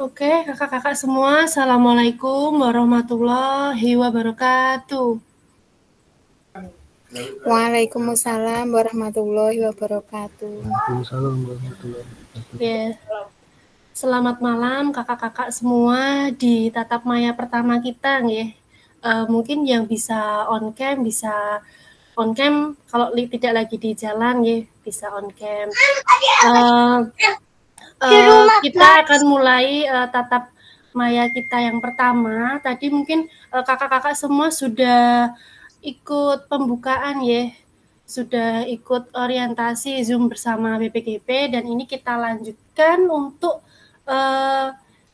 Oke, kakak-kakak semua, Assalamualaikum warahmatullahi wabarakatuh. Waalaikumsalam warahmatullahi wabarakatuh. Waalaikumsalam warahmatullahi wabarakatuh. Ya, selamat malam kakak-kakak semua di tatap maya pertama kita, nggih. Mungkin yang bisa on cam bisa on cam, kalau tidak lagi di jalan, nggih, bisa on cam. Kita akan mulai tatap maya kita yang pertama. Tadi mungkin kakak-kakak semua sudah ikut pembukaan, ya, sudah ikut orientasi Zoom bersama BPGP, dan ini kita lanjutkan untuk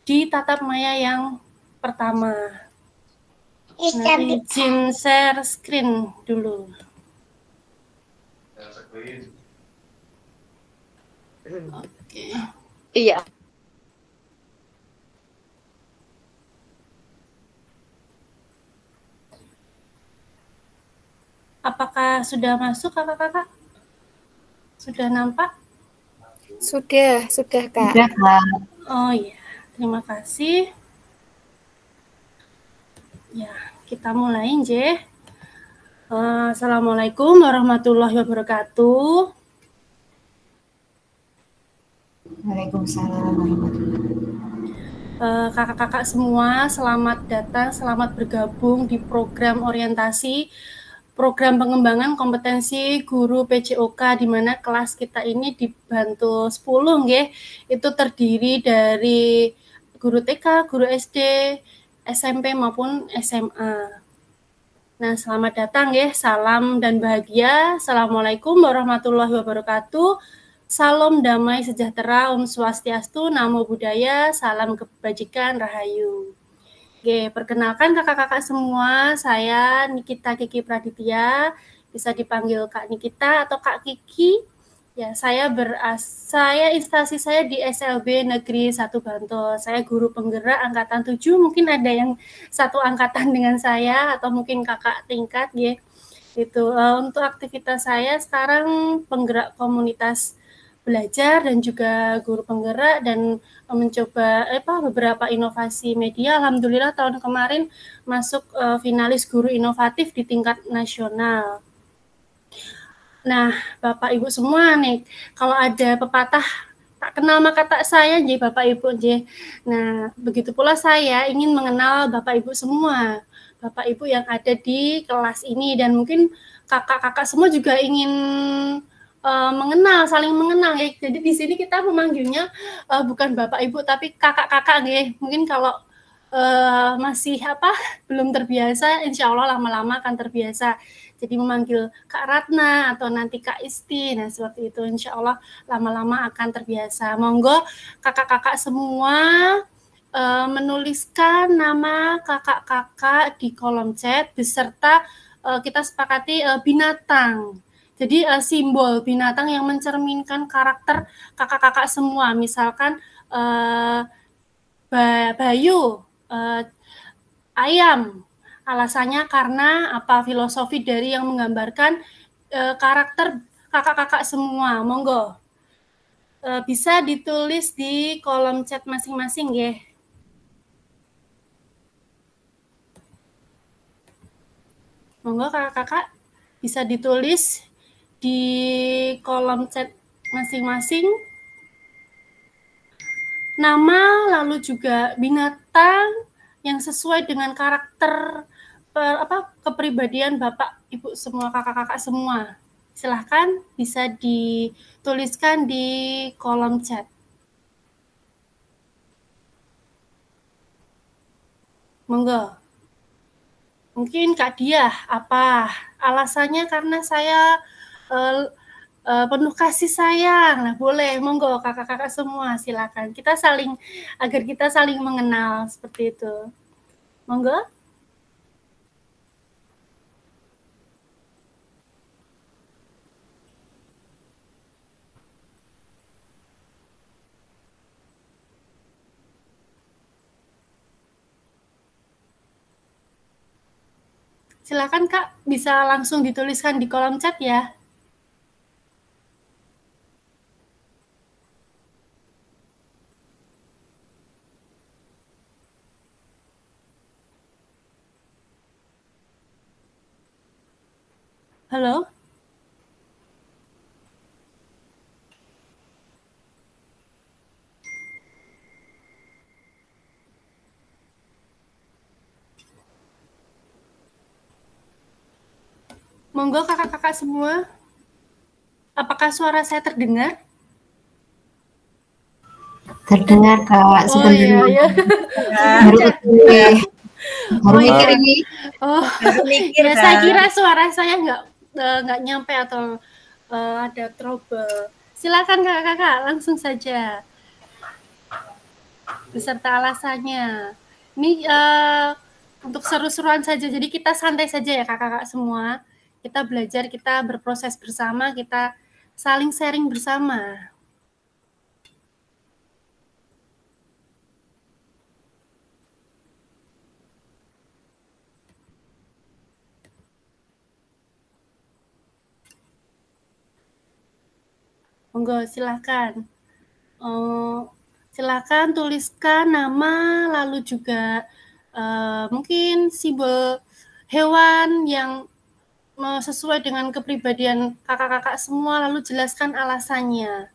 di tatap maya yang pertama. Nah, izin share screen dulu. Oke. Iya. Apakah sudah masuk kakak-kakak? Sudah nampak? Sudah Kak. Sudah, Kak. Oh iya, terima kasih. Ya, kita mulai, Nje. Assalamualaikum warahmatullahi wabarakatuh. Waalaikumsalam warahmatullahi wabarakatuh. Kakak-kakak semua, selamat datang, selamat bergabung di program orientasi, program pengembangan kompetensi guru PJOK, di mana kelas kita ini dibantu 10, nggih. Itu terdiri dari guru TK, guru SD, SMP maupun SMA. Nah, selamat datang, ya. Salam dan bahagia. Assalamualaikum warahmatullahi wabarakatuh. Salam damai sejahtera, Om Swastiastu, Namo Buddhaya, salam kebajikan, Rahayu. Oke, perkenalkan kakak-kakak semua, saya Nikita Kiki Praditya, bisa dipanggil Kak Nikita atau Kak Kiki. Ya, saya instansi saya di SLB Negeri 1 Bantul. Saya guru penggerak angkatan 7, mungkin ada yang satu angkatan dengan saya atau mungkin kakak tingkat, ya. Itu untuk aktivitas saya sekarang penggerak komunitas belajar dan juga guru penggerak, dan mencoba beberapa inovasi media. Alhamdulillah tahun kemarin masuk finalis guru inovatif di tingkat nasional. Nah, Bapak Ibu semua nih, kalau ada pepatah tak kenal maka tak sayang, jadi Bapak Ibu, jadi. Nah, begitu pula saya ingin mengenal Bapak Ibu semua, Bapak Ibu yang ada di kelas ini, dan mungkin kakak-kakak semua juga ingin mengenal, saling mengenal, ya. Jadi di sini kita memanggilnya bukan Bapak Ibu tapi kakak-kakak, ya. Mungkin kalau masih belum terbiasa, insya Allah lama-lama akan terbiasa. Jadi memanggil Kak Ratna atau nanti Kak Isti, nah seperti itu, insya Allah lama-lama akan terbiasa. Monggo kakak-kakak semua menuliskan nama kakak-kakak di kolom chat beserta kita sepakati binatang. Jadi simbol binatang yang mencerminkan karakter kakak-kakak semua. Misalkan Bayu, ayam. Alasannya karena apa, filosofi dari yang menggambarkan karakter kakak-kakak semua. Monggo. Bisa ditulis di kolom chat masing-masing, ya. Monggo kakak-kakak bisa ditulis di kolom chat masing-masing nama, lalu juga binatang yang sesuai dengan karakter kepribadian Bapak Ibu semua, kakak-kakak semua. Silahkan bisa dituliskan di kolom chat. Monggo. Mungkin Kak Diah, apa alasannya? Karena saya penuh kasih sayang. Nah, boleh, monggo kakak-kakak semua, silakan. Agar kita saling mengenal, seperti itu. Monggo. Silakan Kak, bisa langsung dituliskan di kolom chat, ya. Halo? Monggo kakak-kakak semua. Apakah suara saya terdengar? Terdengar Kak, oh iya. Baru mikir ini. Ya saya kira suara saya nggak nyampe atau ada trouble. Silakan kakak-kakak, langsung saja beserta alasannya. Ini untuk seru-seruan saja, jadi kita santai saja ya kakak-kakak semua. Kita belajar, kita berproses bersama, kita saling sharing bersama. Monggo silahkan. Silakan tuliskan nama, lalu juga mungkin simbol hewan yang sesuai dengan kepribadian kakak-kakak semua, lalu jelaskan alasannya.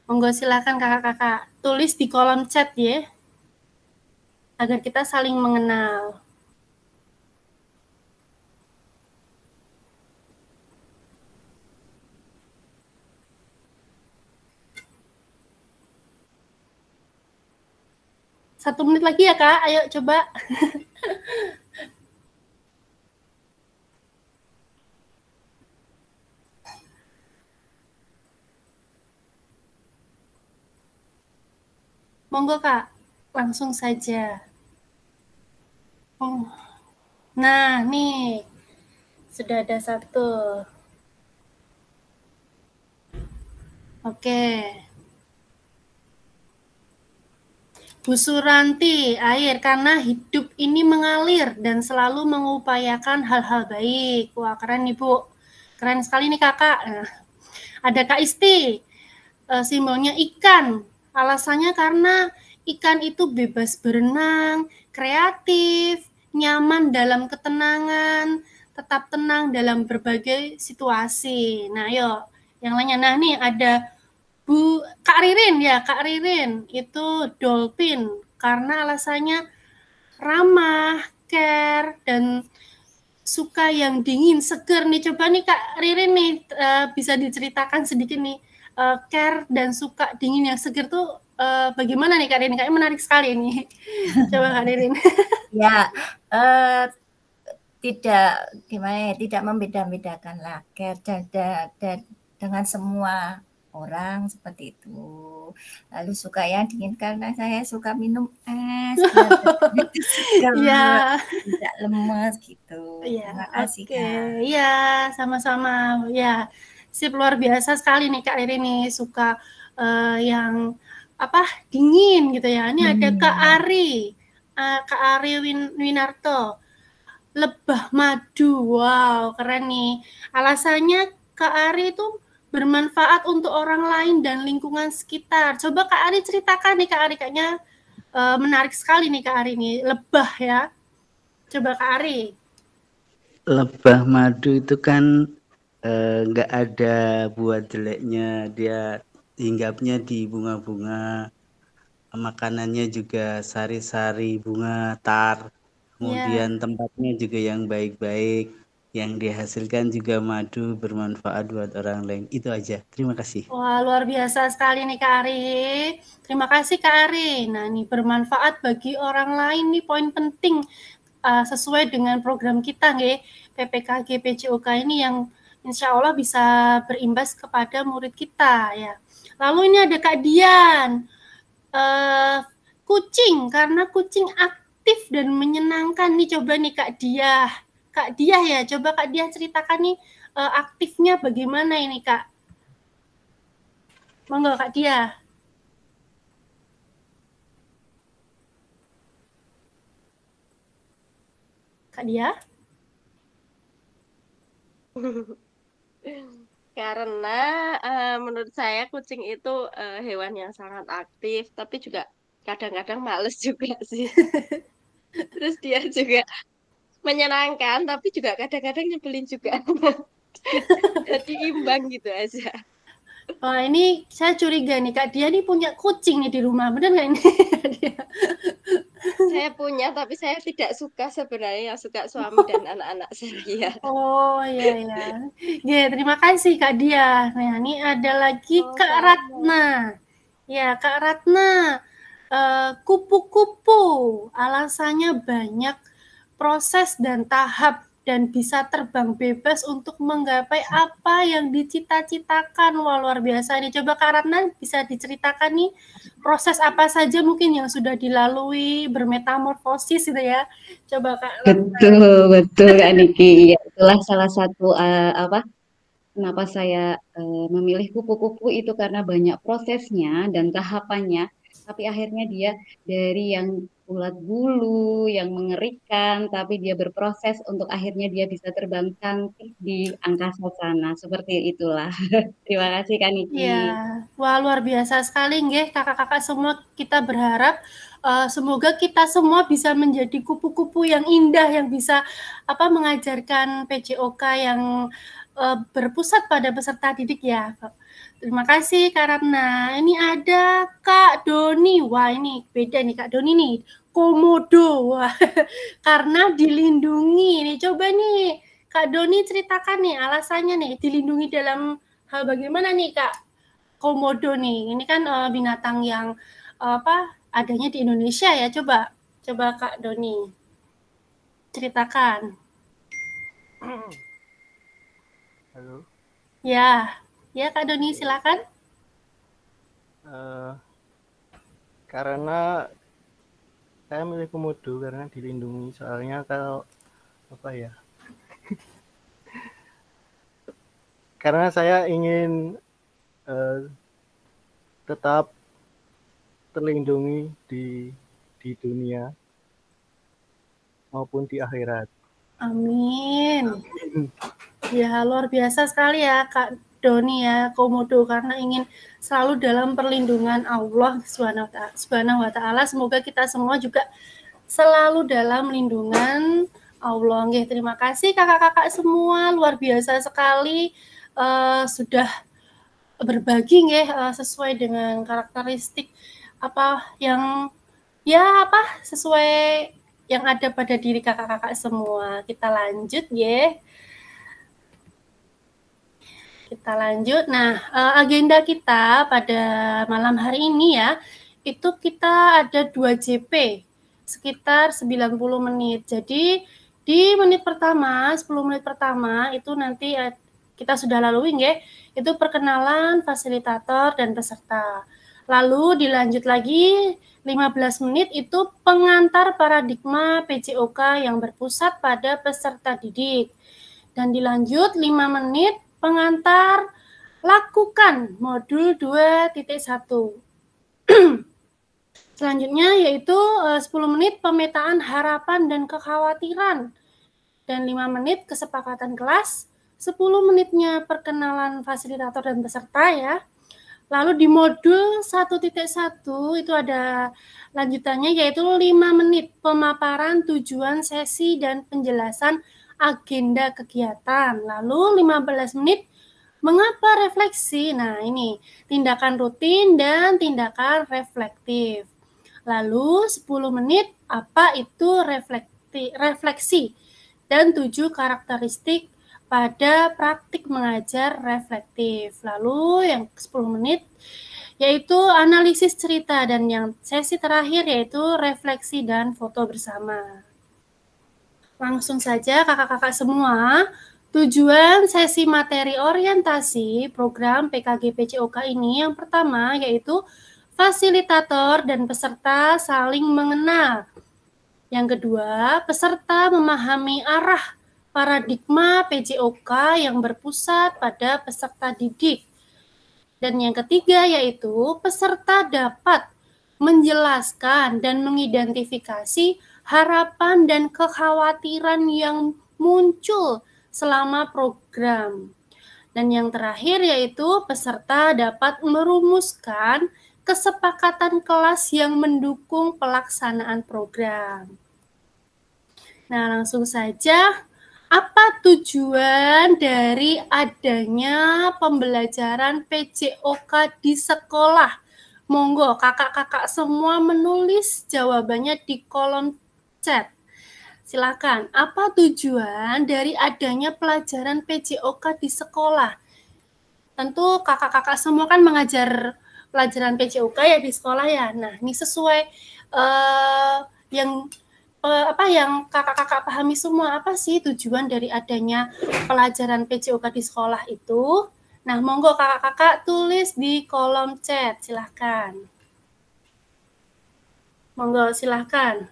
Monggo silakan kakak-kakak tulis di kolom chat ya, agar kita saling mengenal. Satu menit lagi ya Kak, ayo coba. Monggo Kak, langsung saja. Nah, nih. Sudah ada satu. Oke. Bu Suranti, air karena hidup ini mengalir dan selalu mengupayakan hal-hal baik. Wah, keren nih Bu. Keren sekali nih kakak. Nah, ada Kak Isti, simbolnya ikan. Alasannya karena ikan itu bebas berenang, kreatif, nyaman dalam ketenangan, tetap tenang dalam berbagai situasi. Nah, yuk, yang lainnya. Nah, nih ada Bu Kak Ririn ya, Kak Ririn itu dolphin karena alasannya ramah, care, dan suka yang dingin, seger nih. Coba nih Kak Ririn nih bisa diceritakan sedikit nih care dan suka dingin yang seger tuh bagaimana nih Kak Ririn? Kayaknya menarik sekali nih. Coba Kak Ririn. Ya, tidak membeda-bedakan lah care dengan semua orang seperti itu. Lalu suka yang dingin karena saya suka minum es biar ya. tidak lemes gitu. Ya, terima kasih Kak. Iya, sama-sama. Ya, sip, luar biasa sekali nih Kak Ririn nih suka yang apa dingin gitu ya. Ini ada Kak Ari, Kak Ari Winarto. Lebah madu, wow keren nih. Alasannya Kak Ari itu bermanfaat untuk orang lain dan lingkungan sekitar. Coba Kak Ari ceritakan nih Kak Ari, kayaknya menarik sekali nih Kak Ari nih, lebah ya. Coba Kak Ari. Lebah madu itu kan nggak ada buat jeleknya, dia hinggapnya di bunga-bunga, makanannya juga sari-sari bunga tar. Kemudian tempatnya juga yang baik-baik, yang dihasilkan juga madu bermanfaat buat orang lain. Itu aja. Terima kasih. Wah, luar biasa sekali nih Kak Ari. Terima kasih Kak Ari. Nah, ini bermanfaat bagi orang lain nih poin penting sesuai dengan program kita nih, PPKG PCOK ini yang insya Allah bisa berimbas kepada murid kita ya. Lalu ini ada Kak Dian. Kucing, karena kucing aktif dan menyenangkan nih. Coba nih Kak Diah ya, coba Kak Diah ceritakan nih aktifnya bagaimana ini Kak. Monggo Kak Diah. Kak Diah? Karena menurut saya kucing itu hewan yang sangat aktif, tapi juga kadang-kadang males juga sih. Terus dia juga menyenangkan, tapi juga kadang-kadang nyebelin juga. Jadi imbang gitu aja. Oh, ini saya curiga nih Kak Dia nih punya kucing nih di rumah, bener nggak ini? Saya punya, tapi saya tidak suka sebenarnya, yang suka suami dan anak-anak saya. Oh iya ya. Ya, terima kasih Kak Dia. Nah, ini ada lagi Kak sama. Ratna. Ya, Kak Ratna. Kupu-kupu alasannya banyak proses dan tahap dan bisa terbang bebas untuk menggapai apa yang dicita-citakan. Wah, luar biasa nih. Coba Kak Ratna bisa diceritakan nih proses apa saja mungkin yang sudah dilalui bermetamorfosis gitu ya. Coba Kak Ratna. Betul Kak Niki. Ya, itulah salah satu kenapa saya memilih kupu-kupu itu karena banyak prosesnya dan tahapannya. Tapi akhirnya dia dari yang ulat bulu, yang mengerikan, tapi dia berproses untuk akhirnya dia bisa terbang cantik di angkasa sana. Seperti itulah. Terima kasih Kak Niki. Ya, wah luar biasa sekali nggih kakak-kakak semua. Kita berharap semoga kita semua bisa menjadi kupu-kupu yang indah yang bisa mengajarkan PJOK yang berpusat pada peserta didik ya. Terima kasih Kak Ratna. Ini ada Kak Doni. Wah ini beda nih Kak Doni nih. Komodo. Wah, karena dilindungi. Nih coba nih Kak Doni ceritakan nih alasannya nih dilindungi dalam hal bagaimana nih Kak Komodo nih? Ini kan binatang yang adanya di Indonesia ya. Coba Kak Doni ceritakan. Halo. Ya Kak Doni silakan. Karena saya milih komodo karena dilindungi. Soalnya kalau karena saya ingin tetap terlindungi di dunia maupun di akhirat. Amin. Ya luar biasa sekali ya Kak Doni ya Komodo karena ingin selalu dalam perlindungan Allah Subhanahu wa taala. Semoga kita semua juga selalu dalam lindungan Allah. Nggih, terima kasih kakak-kakak semua, luar biasa sekali sudah berbagi nggih sesuai dengan karakteristik sesuai yang ada pada diri kakak-kakak semua. Kita lanjut ya. Kita lanjut. Nah, agenda kita pada malam hari ini ya, itu kita ada 2 JP, sekitar 90 menit. Jadi, di menit pertama, 10 menit pertama, itu nanti kita sudah lalui ya, itu perkenalan fasilitator dan peserta. Lalu dilanjut lagi 15 menit itu pengantar paradigma PJOK yang berpusat pada peserta didik. Dan dilanjut 5 menit pengantar lakukan modul 2.1. Selanjutnya yaitu 10 menit pemetaan harapan dan kekhawatiran. Dan 5 menit kesepakatan kelas, 10 menitnya perkenalan fasilitator dan peserta ya. Lalu di modul 1.1 itu ada lanjutannya yaitu 5 menit pemaparan tujuan sesi dan penjelasan agenda kegiatan. Lalu 15 menit mengapa refleksi. Nah, ini tindakan rutin dan tindakan reflektif. Lalu 10 menit apa itu refleksi dan 7 karakteristik pada praktik mengajar reflektif. Lalu yang 10 menit yaitu analisis cerita dan yang sesi terakhir yaitu refleksi dan foto bersama. Langsung saja kakak-kakak semua, tujuan sesi materi orientasi program PKG PJOK ini yang pertama yaitu fasilitator dan peserta saling mengenal. Yang kedua, peserta memahami arah paradigma PJOK yang berpusat pada peserta didik. Dan yang ketiga yaitu peserta dapat menjelaskan dan mengidentifikasi harapan dan kekhawatiran yang muncul selama program. Dan yang terakhir yaitu peserta dapat merumuskan kesepakatan kelas yang mendukung pelaksanaan program. Nah, langsung saja Apa tujuan dari adanya pembelajaran PJOK di sekolah? Monggo kakak-kakak semua menulis jawabannya di kolom chat. Silakan. Apa tujuan dari adanya pelajaran PJOK di sekolah? Tentu kakak-kakak semua kan mengajar pelajaran PJOK ya di sekolah ya. Nah, ini sesuai yang kakak-kakak pahami semua, apa sih tujuan dari adanya pelajaran PJOK di sekolah itu? Nah, monggo kakak-kakak tulis di kolom chat, silahkan. Monggo, silahkan.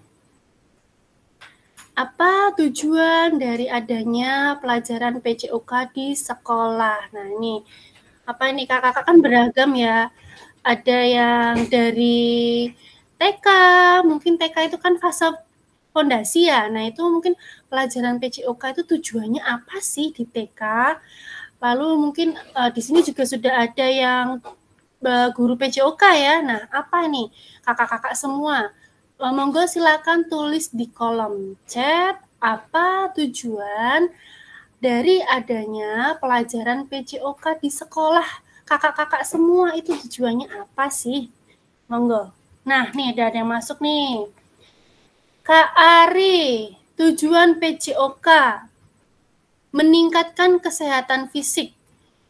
Apa tujuan dari adanya pelajaran PJOK di sekolah? Nah, ini apa ini kakak-kakak kan beragam ya. Ada yang dari TK, mungkin TK itu kan fase fondasi ya. Nah, itu mungkin pelajaran PJOK itu tujuannya apa sih di TK? Lalu mungkin di sini juga sudah ada yang guru PJOK ya. Nah, apa nih kakak-kakak semua? Monggo silakan tulis di kolom chat apa tujuan dari adanya pelajaran PJOK di sekolah. Kakak-kakak semua itu tujuannya apa sih? Monggo. Nah, nih ada yang masuk nih. Kak Ari, tujuan PJOK meningkatkan kesehatan fisik,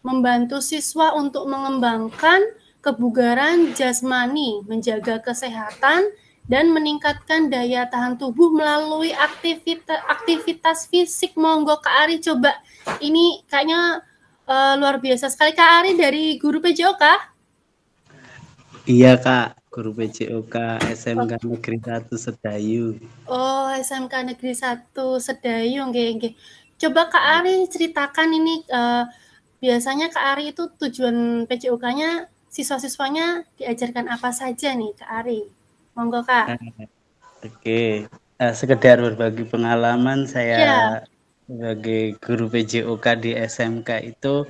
membantu siswa untuk mengembangkan kebugaran jasmani, menjaga kesehatan, dan meningkatkan daya tahan tubuh melalui aktivitas fisik. Monggo Kak Ari coba. Ini kayaknya luar biasa sekali. Kak Ari dari guru PJOK? Iya Kak, guru PJOK SMK Negeri 1 Sedayu. Oh, SMK Negeri 1 Sedayu, nggih. Coba Kak Ari ceritakan ini biasanya Kak Ari itu tujuan PJOK-nya siswa-siswanya diajarkan apa saja nih Kak Ari? Monggo Kak. Oke, sekedar berbagi pengalaman saya sebagai guru PJOK di SMK itu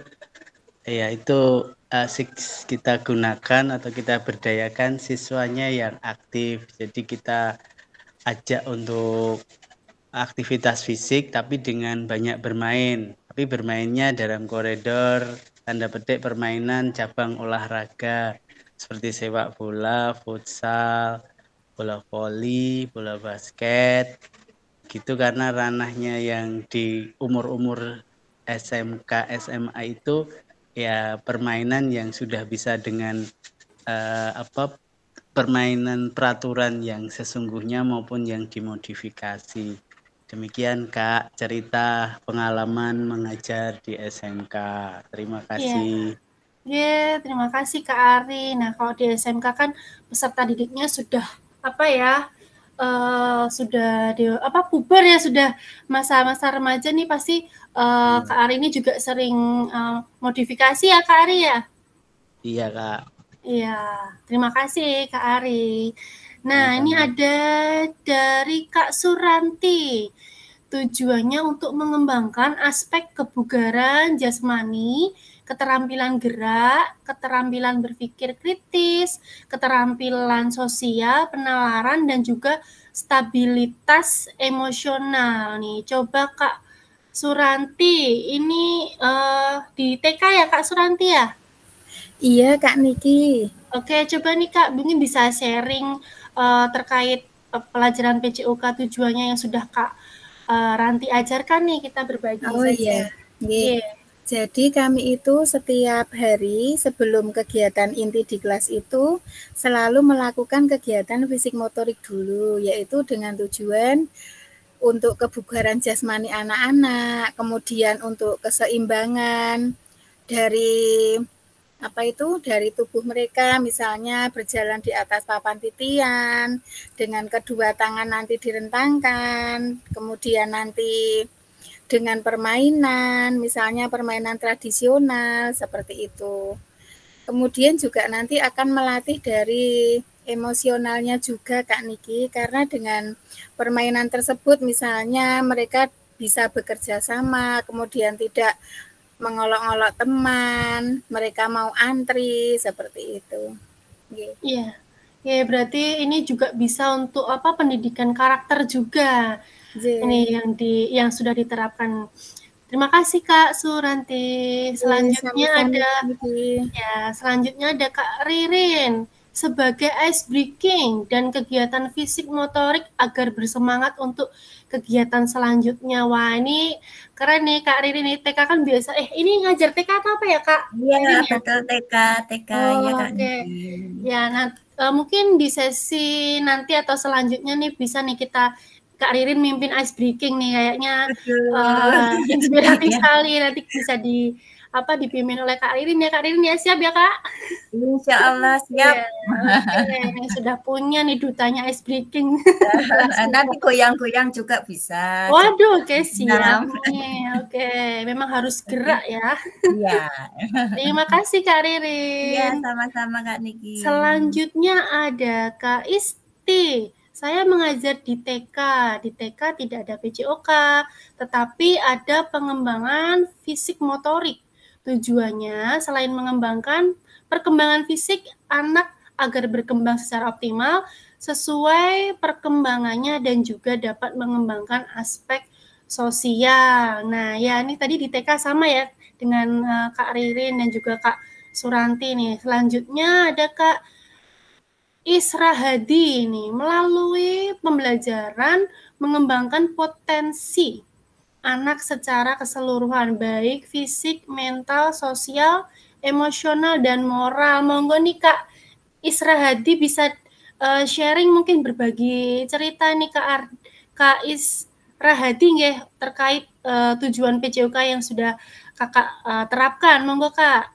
kita gunakan atau kita berdayakan siswanya yang aktif. Jadi kita ajak untuk aktivitas fisik tapi dengan banyak bermain. Tapi bermainnya dalam koridor tanda petik permainan cabang olahraga seperti sepak bola, futsal, bola voli, bola basket. Gitu karena ranahnya yang di umur-umur SMK, SMA itu ya permainan yang sudah bisa dengan permainan peraturan yang sesungguhnya maupun yang dimodifikasi. Demikian Kak cerita pengalaman mengajar di SMK. Terima kasih. Terima kasih Kak Ari. Nah, kalau di SMK kan peserta didiknya sudah puber ya, sudah masa-masa remaja nih pasti Kak Ari ini juga sering modifikasi ya Kak Ari ya? Iya Kak. Iya, terima kasih Kak Ari. Nah, ini ada dari Kak Suranti. Tujuannya untuk mengembangkan aspek kebugaran jasmani, keterampilan gerak, keterampilan berpikir kritis, keterampilan sosial, penalaran, dan juga stabilitas emosional. Nih, coba Kak Suranti, ini di TK ya Kak Suranti ya? Iya Kak Niki. Oke, coba nih Kak, mungkin bisa sharing terkait pelajaran PJOK tujuannya yang sudah Kak Ranti ajarkan nih, kita berbagi saja. Iya. Jadi kami itu setiap hari sebelum kegiatan inti di kelas itu selalu melakukan kegiatan fisik motorik dulu, yaitu dengan tujuan untuk kebugaran jasmani anak-anak, kemudian untuk keseimbangan dari dari tubuh mereka, misalnya berjalan di atas papan titian, dengan kedua tangan nanti direntangkan, kemudian nanti dengan permainan, misalnya permainan tradisional, seperti itu. Kemudian juga nanti akan melatih dari emosionalnya juga Kak Niki, karena dengan permainan tersebut misalnya mereka bisa bekerja sama, kemudian tidak mengolok-olok teman, mereka mau antri, seperti itu. Iya, berarti ini juga bisa untuk pendidikan karakter juga. Ini yang sudah diterapkan. Terima kasih Kak Suranti. Selanjutnya ada Kak Ririn sebagai ice breaking dan kegiatan fisik motorik agar bersemangat untuk kegiatan selanjutnya. Wah, ini keren nih Kak Ririn nih. TK kan biasa. Ini ngajar TK atau apa ya Kak? Iya, betul TK ya Kak. Ya, mungkin di sesi nanti atau selanjutnya nih bisa nih Kak Ririn mimpin ice breaking nih kayaknya inspiratif sekali, nanti bisa dipimpin oleh Kak Ririn ya. Kak Ririn ya, siap ya Kak? Insya Allah siap. Sudah punya nih dutanya ice breaking. Nanti goyang-goyang juga bisa. Waduh, oke siap nih. Oke, memang harus gerak ya. Iya. Terima kasih Kak Ririn. Iya, sama-sama Kak Niki. Selanjutnya ada Kak Isti. Saya mengajar di TK. Di TK tidak ada PJOK, tetapi ada pengembangan fisik motorik. Tujuannya selain mengembangkan perkembangan fisik anak agar berkembang secara optimal sesuai perkembangannya dan juga dapat mengembangkan aspek sosial. Nah, ya ini tadi di TK sama ya dengan Kak Ririn dan juga Kak Suranti nih. Selanjutnya ada Kak Isra Hadi ini melalui pembelajaran mengembangkan potensi anak secara keseluruhan, baik fisik, mental, sosial, emosional, dan moral. Monggo nih Kak Isra Hadi bisa sharing, mungkin berbagi cerita nih Kak Isra Hadi nggih terkait tujuan PJOK yang sudah Kakak terapkan. Monggo Kak.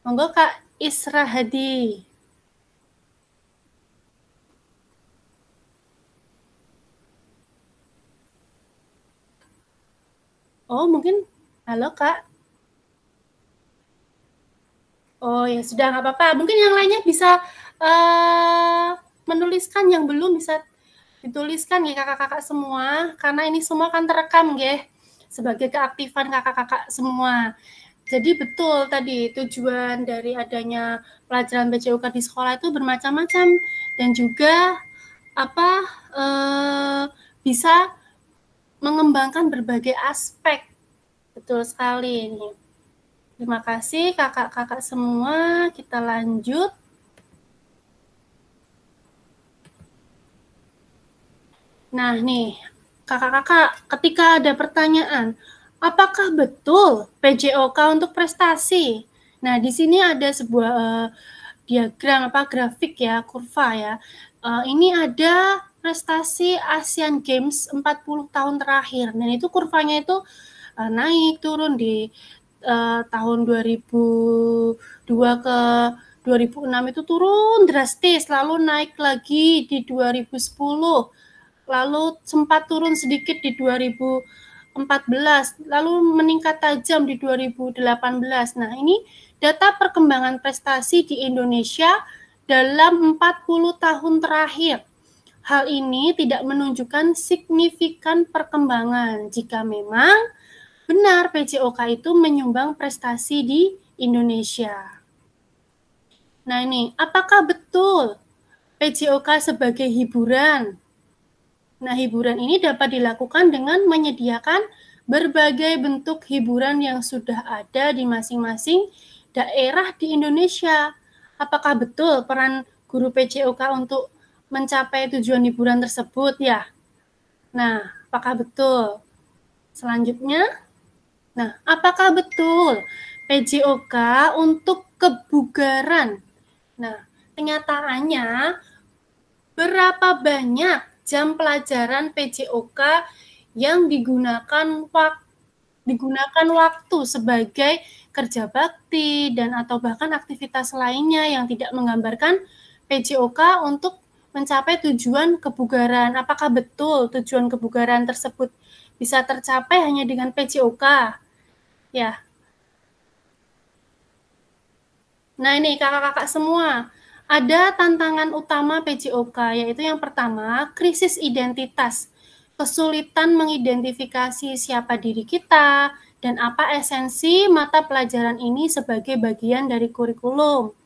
Monggo Kak Isra Hadi. Oh, mungkin halo Kak. Oh ya sudah, nggak apa-apa. Mungkin yang lainnya bisa menuliskan, yang belum bisa dituliskan ya kakak-kakak semua, karena ini semua kan terekam ya sebagai keaktifan kakak-kakak semua. Jadi betul tadi tujuan dari adanya pelajaran PJOK di sekolah itu bermacam-macam dan juga bisa mengembangkan berbagai aspek. Betul sekali ini. Terima kasih kakak-kakak semua. Kita lanjut. Nah nih, kakak-kakak, ketika ada pertanyaan, apakah betul PJOK untuk prestasi? Nah, di sini ada sebuah diagram grafik ya, kurva ya. Ini ada prestasi Asian Games 40 tahun terakhir. Dan itu kurvanya itu naik turun di tahun 2002 ke 2006 itu turun drastis, lalu naik lagi di 2010. Lalu sempat turun sedikit di 2014, lalu meningkat tajam di 2018. Nah, ini data perkembangan prestasi di Indonesia dalam 40 tahun terakhir. Hal ini tidak menunjukkan signifikan perkembangan jika memang benar PJOK itu menyumbang prestasi di Indonesia. Nah, ini apakah betul PJOK sebagai hiburan? Nah, hiburan ini dapat dilakukan dengan menyediakan berbagai bentuk hiburan yang sudah ada di masing-masing daerah di Indonesia. Apakah betul peran guru PJOK untuk mencapai tujuan hiburan tersebut ya? Nah, apakah betul? Selanjutnya, nah, apakah betul PJOK untuk kebugaran? Nah, kenyataannya berapa banyak jam pelajaran PJOK yang digunakan waktu sebagai kerja bakti dan atau bahkan aktivitas lainnya yang tidak menggambarkan PJOK untuk mencapai tujuan kebugaran. Apakah betul tujuan kebugaran tersebut bisa tercapai hanya dengan PJOK? Ya. Nah, ini kakak-kakak semua. Ada tantangan utama PJOK, yaitu yang pertama, krisis identitas. Kesulitan mengidentifikasi siapa diri kita dan apa esensi mata pelajaran ini sebagai bagian dari kurikulum.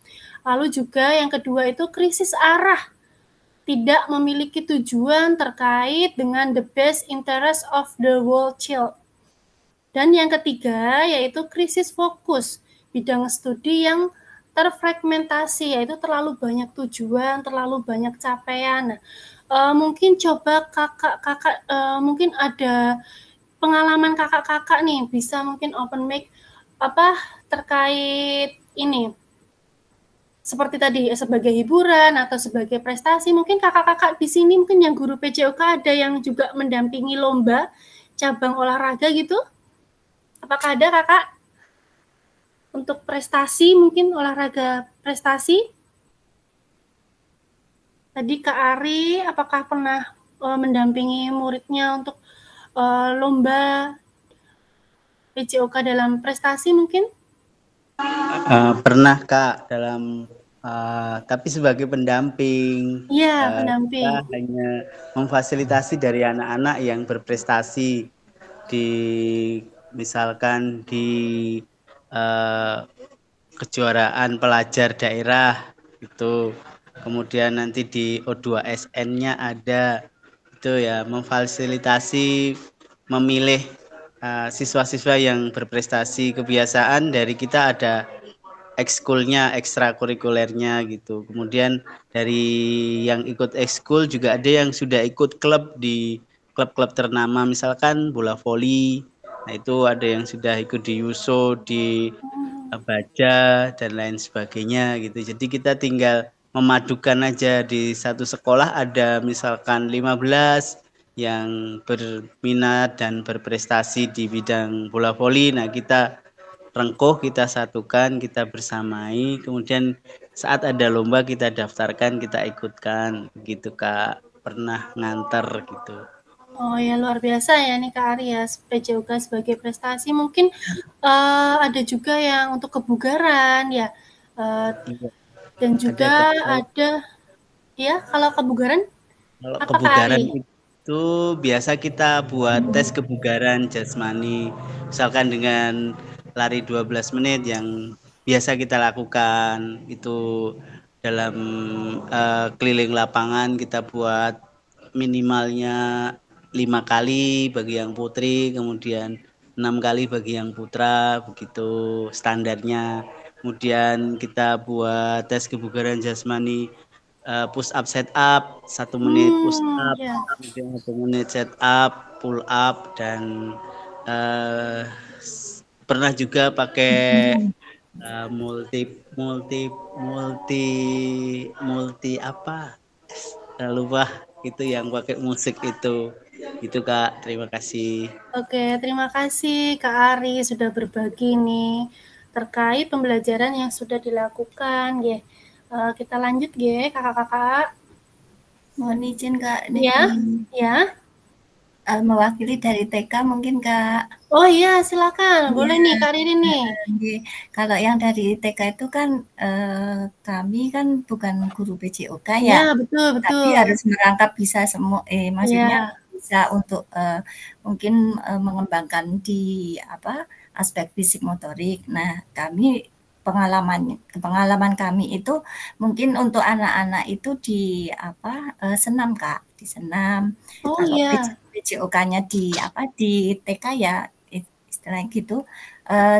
Lalu juga yang kedua itu krisis arah. tidak memiliki tujuan terkait dengan the best interest of the whole child. Dan yang ketiga yaitu krisis fokus, bidang studi yang terfragmentasi, yaitu terlalu banyak tujuan, terlalu banyak capaian. Nah, mungkin coba kakak-kakak mungkin ada pengalaman kakak-kakak nih, bisa mungkin open mic terkait ini. Seperti tadi sebagai hiburan atau sebagai prestasi, mungkin kakak-kakak di sini mungkin yang guru PJOK ada yang juga mendampingi lomba cabang olahraga gitu? Apakah ada kakak untuk prestasi, mungkin olahraga prestasi? Tadi Kak Ari, apakah pernah mendampingi muridnya untuk lomba PJOK dalam prestasi mungkin? Pernah Kak, dalam tapi sebagai pendamping. Iya, pendamping. Kita hanya memfasilitasi dari anak-anak yang berprestasi misalkan di kejuaraan pelajar daerah itu, kemudian nanti di O2SN-nya ada itu ya, memfasilitasi memilih siswa-siswa yang berprestasi. Kebiasaan dari kita ada ekskulnya, ekstrakurikulernya gitu. Kemudian dari yang ikut ekskul juga ada yang sudah ikut klub di klub-klub ternama, misalkan bola voli. Nah itu ada yang sudah ikut di Yuso, di Baja dan lain sebagainya gitu. Jadi kita tinggal memadukan aja, di satu sekolah ada misalkan 15 yang berminat dan berprestasi di bidang bola voli. Nah kita rengkuh, kita satukan, kita bersamai, kemudian saat ada lomba kita daftarkan, kita ikutkan gitu Kak. Pernah nganter gitu. Oh ya, luar biasa ya nih Kak Ari ya, PJOK sebagai prestasi. Mungkin ada juga yang untuk kebugaran ya, dan juga ada ya, kalau kebugaran apa Kak Ari? Itu biasa kita buat tes kebugaran jasmani, misalkan dengan lari 12 menit yang biasa kita lakukan itu dalam keliling lapangan. Kita buat minimalnya 5 kali bagi yang putri, kemudian 6 kali bagi yang putra, begitu standarnya. Kemudian kita buat tes kebugaran jasmani, push up set up 1 menit push up, kemudian 1 menit set up, pull up, dan pernah juga pakai multi apa lupa itu yang pakai musik itu Kak. Terima kasih. Oke, terima kasih Kak Ari sudah berbagi nih terkait pembelajaran yang sudah dilakukan ya. Kita lanjut ya kakak-kakak. Mohon izin Kak Niki. Ya. Mewakili dari TK mungkin Kak. Oh iya, silakan. Boleh nih Kak Riri nih. Kalau yang dari TK itu kan kami kan bukan guru PJOK ya. Ya, betul. Tapi harus merangkap bisa semua maksudnya bisa untuk mungkin mengembangkan di aspek fisik motorik. Nah, kami pengalaman kami itu mungkin untuk anak-anak itu di senam Kak, di senam. Oh iya. PJOK-nya di TK ya istilahnya gitu,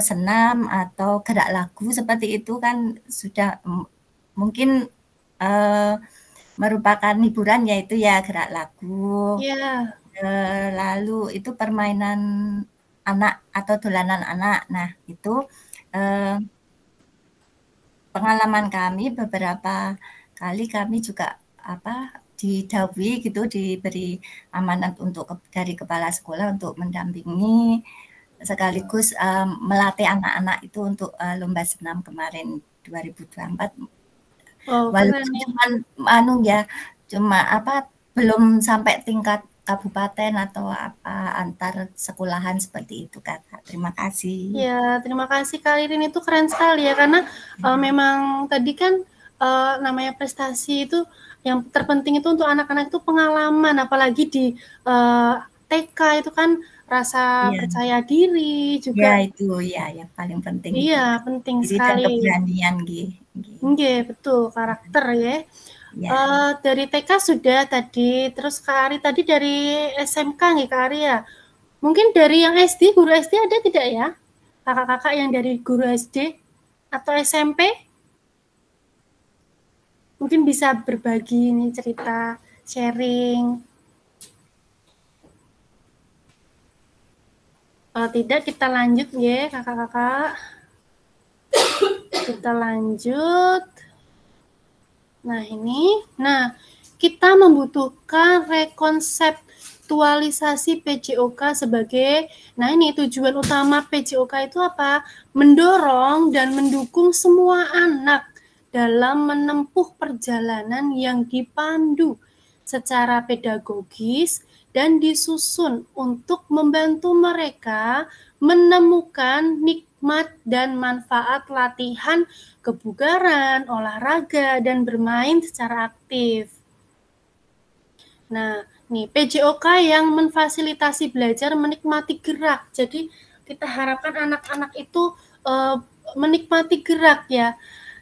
senam atau gerak lagu seperti itu kan sudah mungkin merupakan hiburan, yaitu ya gerak lagu. Iya. Lalu itu permainan anak atau dolanan anak. Nah itu pengalaman kami beberapa kali kami juga didhawuhi gitu, diberi amanat dari kepala sekolah untuk mendampingi sekaligus melatih anak-anak itu untuk lomba senam kemarin 2024. Walaupun cuma belum sampai tingkat kabupaten atau antar sekolahan seperti itu Kakak. Terima kasih. Ya, terima kasih Kak Irin, itu keren sekali ya, karena memang tadi kan namanya prestasi itu yang terpenting itu untuk anak-anak itu pengalaman, apalagi di TK itu kan rasa percaya diri juga. Ya itu ya yang paling penting. Iya, penting jadi sekali. Keberanian Nggih, betul, karakter ya. Ya. Dari TK sudah tadi, terus Kak Ari tadi dari SMK nih Kak Ari ya. Mungkin dari yang SD, guru SD ada tidak ya? Kakak-kakak yang dari guru SD atau SMP? Mungkin bisa berbagi nih cerita, sharing. Kalau tidak kita lanjut ya kakak-kakak. Kita lanjut. Nah ini, kita membutuhkan rekonseptualisasi PJOK sebagai, nah ini tujuan utama PJOK itu apa? Mendorong dan mendukung semua anak dalam menempuh perjalanan yang dipandu secara pedagogis dan disusun untuk membantu mereka menemukan nikmat dan manfaat latihan kebugaran, olahraga, dan bermain secara aktif. Nah, nih PJOK yang memfasilitasi belajar menikmati gerak. Jadi kita harapkan anak-anak itu menikmati gerak ya.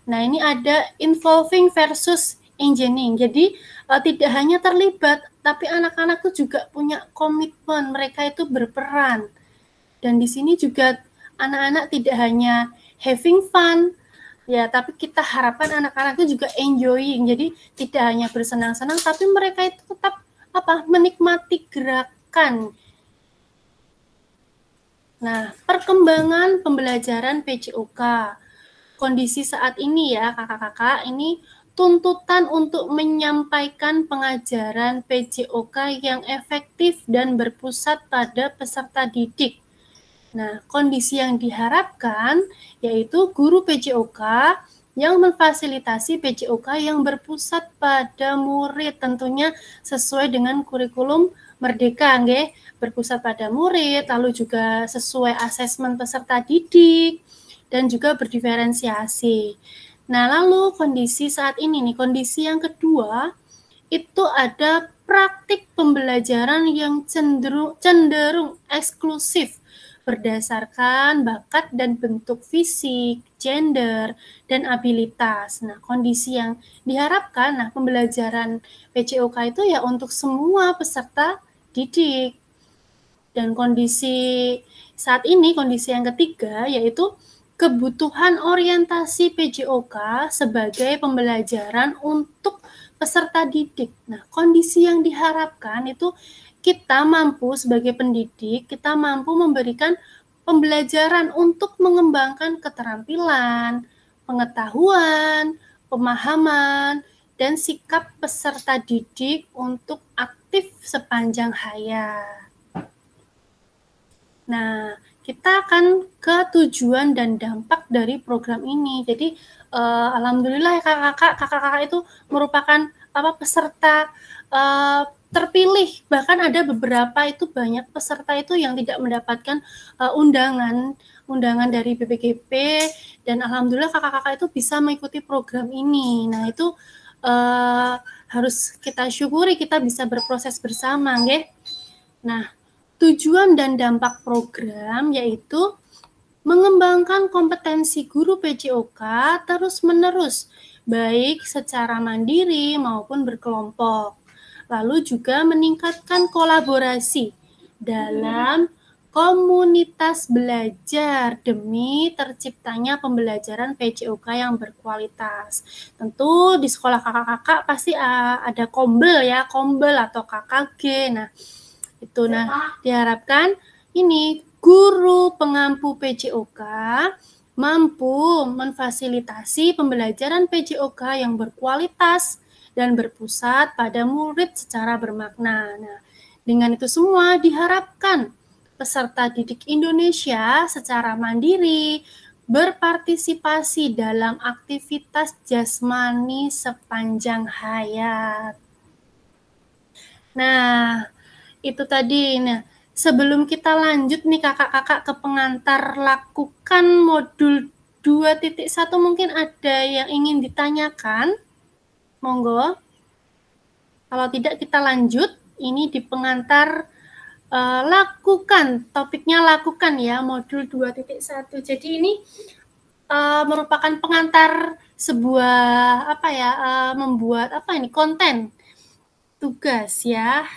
Nah, ini ada involving versus engaging. Jadi tidak hanya terlibat, tapi anak-anak itu juga punya komitmen, mereka itu berperan. Dan di sini juga anak-anak tidak hanya having fun, ya, tapi kita harapkan anak-anak itu juga enjoying. Jadi tidak hanya bersenang-senang, tapi mereka itu tetap menikmati gerakan. Nah, perkembangan pembelajaran PJOK. Kondisi saat ini ya, kakak-kakak, ini tuntutan untuk menyampaikan pengajaran PJOK yang efektif dan berpusat pada peserta didik. Nah, kondisi yang diharapkan yaitu guru PJOK yang memfasilitasi PJOK yang berpusat pada murid, tentunya sesuai dengan kurikulum Merdeka, nggih, berpusat pada murid, lalu juga sesuai asesmen peserta didik, dan juga berdiferensiasi. Nah, lalu kondisi saat ini nih, kondisi yang kedua, itu ada praktik pembelajaran yang cenderung eksklusif berdasarkan bakat dan bentuk fisik, gender, dan abilitas. Nah, kondisi yang diharapkan, pembelajaran PJOK itu ya untuk semua peserta didik. Dan kondisi saat ini, kondisi yang ketiga, yaitu kebutuhan orientasi PJOK sebagai pembelajaran untuk peserta didik. Nah, kondisi yang diharapkan itu kita mampu sebagai pendidik, kita mampu memberikan pembelajaran untuk mengembangkan keterampilan, pengetahuan, pemahaman, dan sikap peserta didik untuk aktif sepanjang hayat. Nah, kita akan ke tujuan dan dampak dari program ini. Jadi, alhamdulillah ya kakak-kakak itu merupakan peserta terpilih. Bahkan ada beberapa itu banyak peserta itu yang tidak mendapatkan undangan dari BPGP, dan alhamdulillah kakak-kakak itu bisa mengikuti program ini. Nah, itu harus kita syukuri, kita bisa berproses bersama, nggih. Nah, tujuan dan dampak program yaitu mengembangkan kompetensi guru PJOK terus-menerus, baik secara mandiri maupun berkelompok. Lalu juga meningkatkan kolaborasi dalam komunitas belajar demi terciptanya pembelajaran PJOK yang berkualitas. Tentu di sekolah kakak-kakak pasti ada kombel atau KKG. Nah, itu diharapkan ini guru pengampu PJOK mampu memfasilitasi pembelajaran PJOK yang berkualitas dan berpusat pada murid secara bermakna. Nah, dengan itu semua diharapkan peserta didik Indonesia secara mandiri berpartisipasi dalam aktivitas jasmani sepanjang hayat. Nah, itu tadi. Nah, sebelum kita lanjut nih kakak-kakak ke pengantar lakukan modul 2.1, mungkin ada yang ingin ditanyakan? Monggo. Kalau tidak kita lanjut. Ini di pengantar lakukan, topiknya lakukan ya, modul 2.1. Jadi ini merupakan pengantar sebuah apa ya, membuat apa ini konten tugas ya.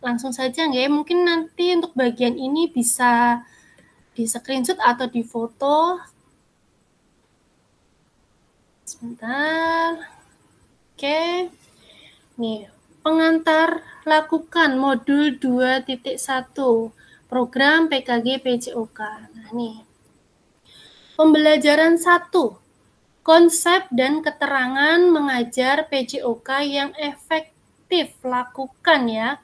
Langsung saja nggak ya, mungkin nanti untuk bagian ini bisa di screenshot atau di foto. Sebentar. Oke. Nih, pengantar lakukan modul 2.1 program PKG PJOK. Nah, nih. Pembelajaran 1. Konsep dan keterangan mengajar PJOK yang efektif. Lakukan ya.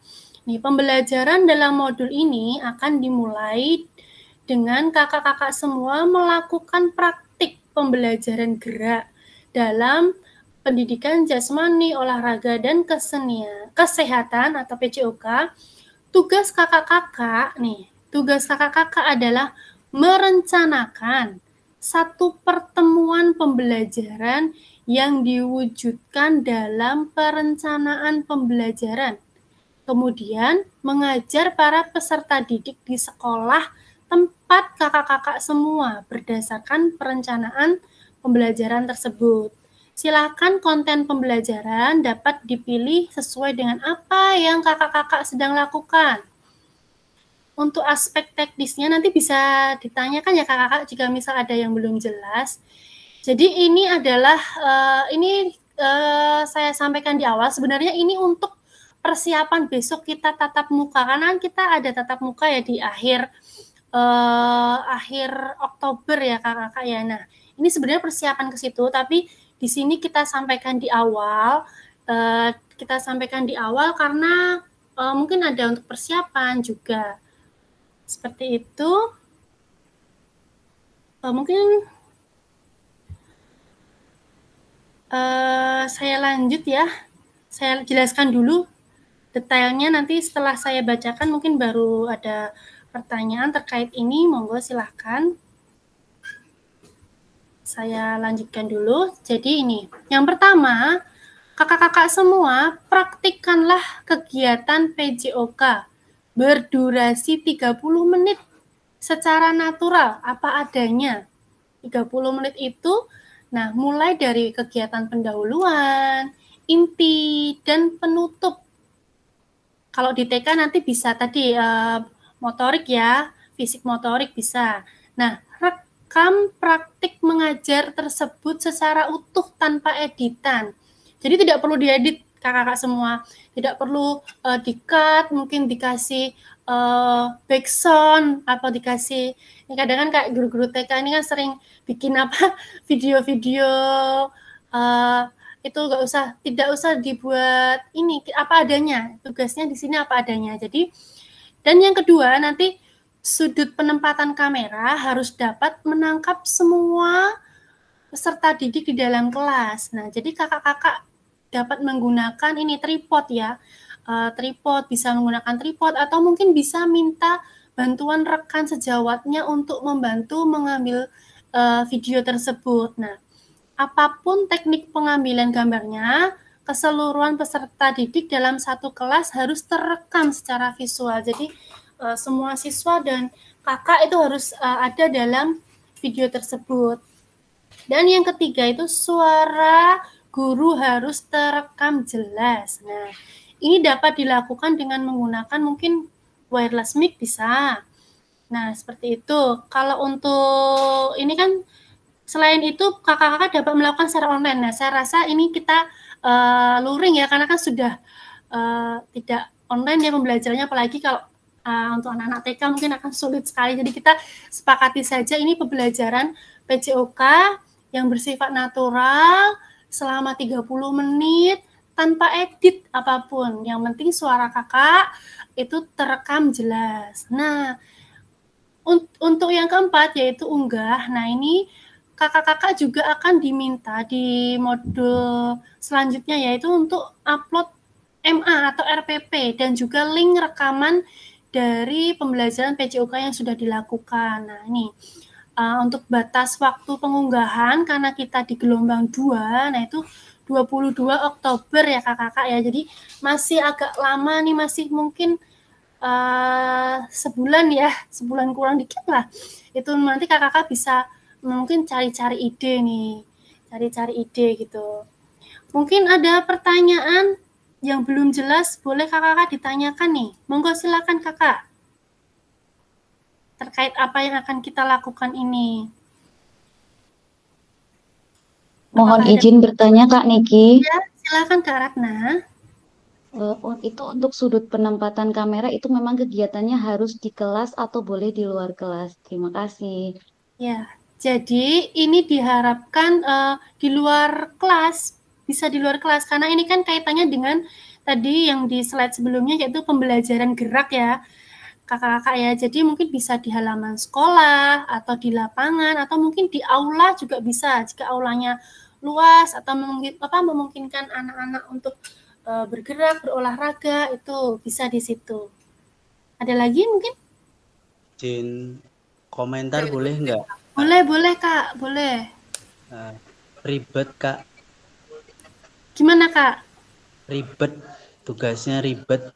Nih, pembelajaran dalam modul ini akan dimulai dengan kakak-kakak semua melakukan praktik pembelajaran gerak dalam pendidikan jasmani, olahraga, dan kesehatan atau PJOK. Tugas kakak-kakak adalah merencanakan satu pertemuan pembelajaran yang diwujudkan dalam perencanaan pembelajaran. Kemudian mengajar para peserta didik di sekolah tempat kakak-kakak semua berdasarkan perencanaan pembelajaran tersebut. Silakan konten pembelajaran dapat dipilih sesuai dengan apa yang kakak-kakak sedang lakukan. Untuk aspek teknisnya nanti bisa ditanyakan ya kakak-kakak jika misal ada yang belum jelas. Jadi ini adalah saya sampaikan di awal, sebenarnya ini untuk persiapan besok kita tatap muka, karena kita ada tatap muka ya di akhir Oktober ya kakak-kakak ya. Nah ini sebenarnya persiapan ke situ, tapi di sini kita sampaikan di awal, karena mungkin ada untuk persiapan juga. Seperti itu. Mungkin saya lanjut ya. Saya jelaskan dulu detailnya, nanti setelah saya bacakan mungkin baru ada pertanyaan terkait ini, monggo silahkan. Saya lanjutkan dulu. Jadi ini, yang pertama, kakak-kakak semua praktikkanlah kegiatan PJOK berdurasi 30 menit secara natural, apa adanya. 30 menit itu, nah mulai dari kegiatan pendahuluan, inti, dan penutup. Kalau di TK nanti bisa tadi motorik ya, fisik motorik bisa. Nah, rekam praktik mengajar tersebut secara utuh tanpa editan. Jadi tidak perlu diedit kakak-kakak semua, tidak perlu di-cut, mungkin dikasih backsound atau dikasih, ini kadang kan kayak guru-guru TK ini kan sering bikin video-video itu tidak usah dibuat ini apa adanya, tugasnya di sini apa adanya. Jadi, dan yang kedua nanti sudut penempatan kamera harus dapat menangkap semua peserta didik di dalam kelas. Nah, jadi kakak-kakak dapat menggunakan ini tripod ya, tripod, bisa menggunakan tripod atau mungkin bisa minta bantuan rekan sejawatnya untuk membantu mengambil video tersebut. Nah, apapun teknik pengambilan gambarnya, keseluruhan peserta didik dalam satu kelas harus terekam secara visual. Jadi semua siswa dan kakak itu harus ada dalam video tersebut. Dan yang ketiga itu suara guru harus terekam jelas. Nah, ini dapat dilakukan dengan menggunakan mungkin wireless mic bisa. Nah, seperti itu. Kalau untuk ini kan selain itu kakak-kakak dapat melakukan secara online. Nah, saya rasa ini kita luring ya, karena kan sudah tidak online ya pembelajarannya, apalagi kalau untuk anak-anak TK mungkin akan sulit sekali. Jadi kita sepakati saja ini pembelajaran PJOK yang bersifat natural selama 30 menit tanpa edit apapun. Yang penting suara kakak itu terekam jelas. Nah, untuk yang keempat yaitu unggah. Nah, ini kakak-kakak juga akan diminta di modul selanjutnya yaitu untuk upload MA atau RPP dan juga link rekaman dari pembelajaran PJOK yang sudah dilakukan. Nah, ini untuk batas waktu pengunggahan karena kita di gelombang 2, nah itu 22 Oktober ya kakak-kakak ya. Jadi masih agak lama nih, masih mungkin sebulan kurang dikit lah. Itu nanti kakak-kakak bisa mungkin cari-cari ide nih. cari-cari ide gitu. Mungkin ada pertanyaan yang belum jelas, boleh kakak-kakak ditanyakan nih. Monggo silakan kakak. Terkait apa yang akan kita lakukan ini. Mohon izin bertanya Kak Niki. Ya, silakan Kak Ratna. Itu untuk sudut penempatan kamera itu memang kegiatannya harus di kelas atau boleh di luar kelas? Terima kasih. Ya, jadi ini diharapkan di luar kelas, bisa di luar kelas, karena ini kan kaitannya dengan tadi yang di slide sebelumnya, yaitu pembelajaran gerak ya, kakak-kakak ya. Jadi mungkin bisa di halaman sekolah, atau di lapangan, atau mungkin di aula juga bisa, jika aulanya luas, atau memungkinkan anak-anak untuk bergerak, berolahraga, itu bisa di situ. Ada lagi mungkin? Izin komentar boleh nggak? Boleh Kak, boleh. Ribet Kak. Gimana Kak? Ribet, tugasnya ribet.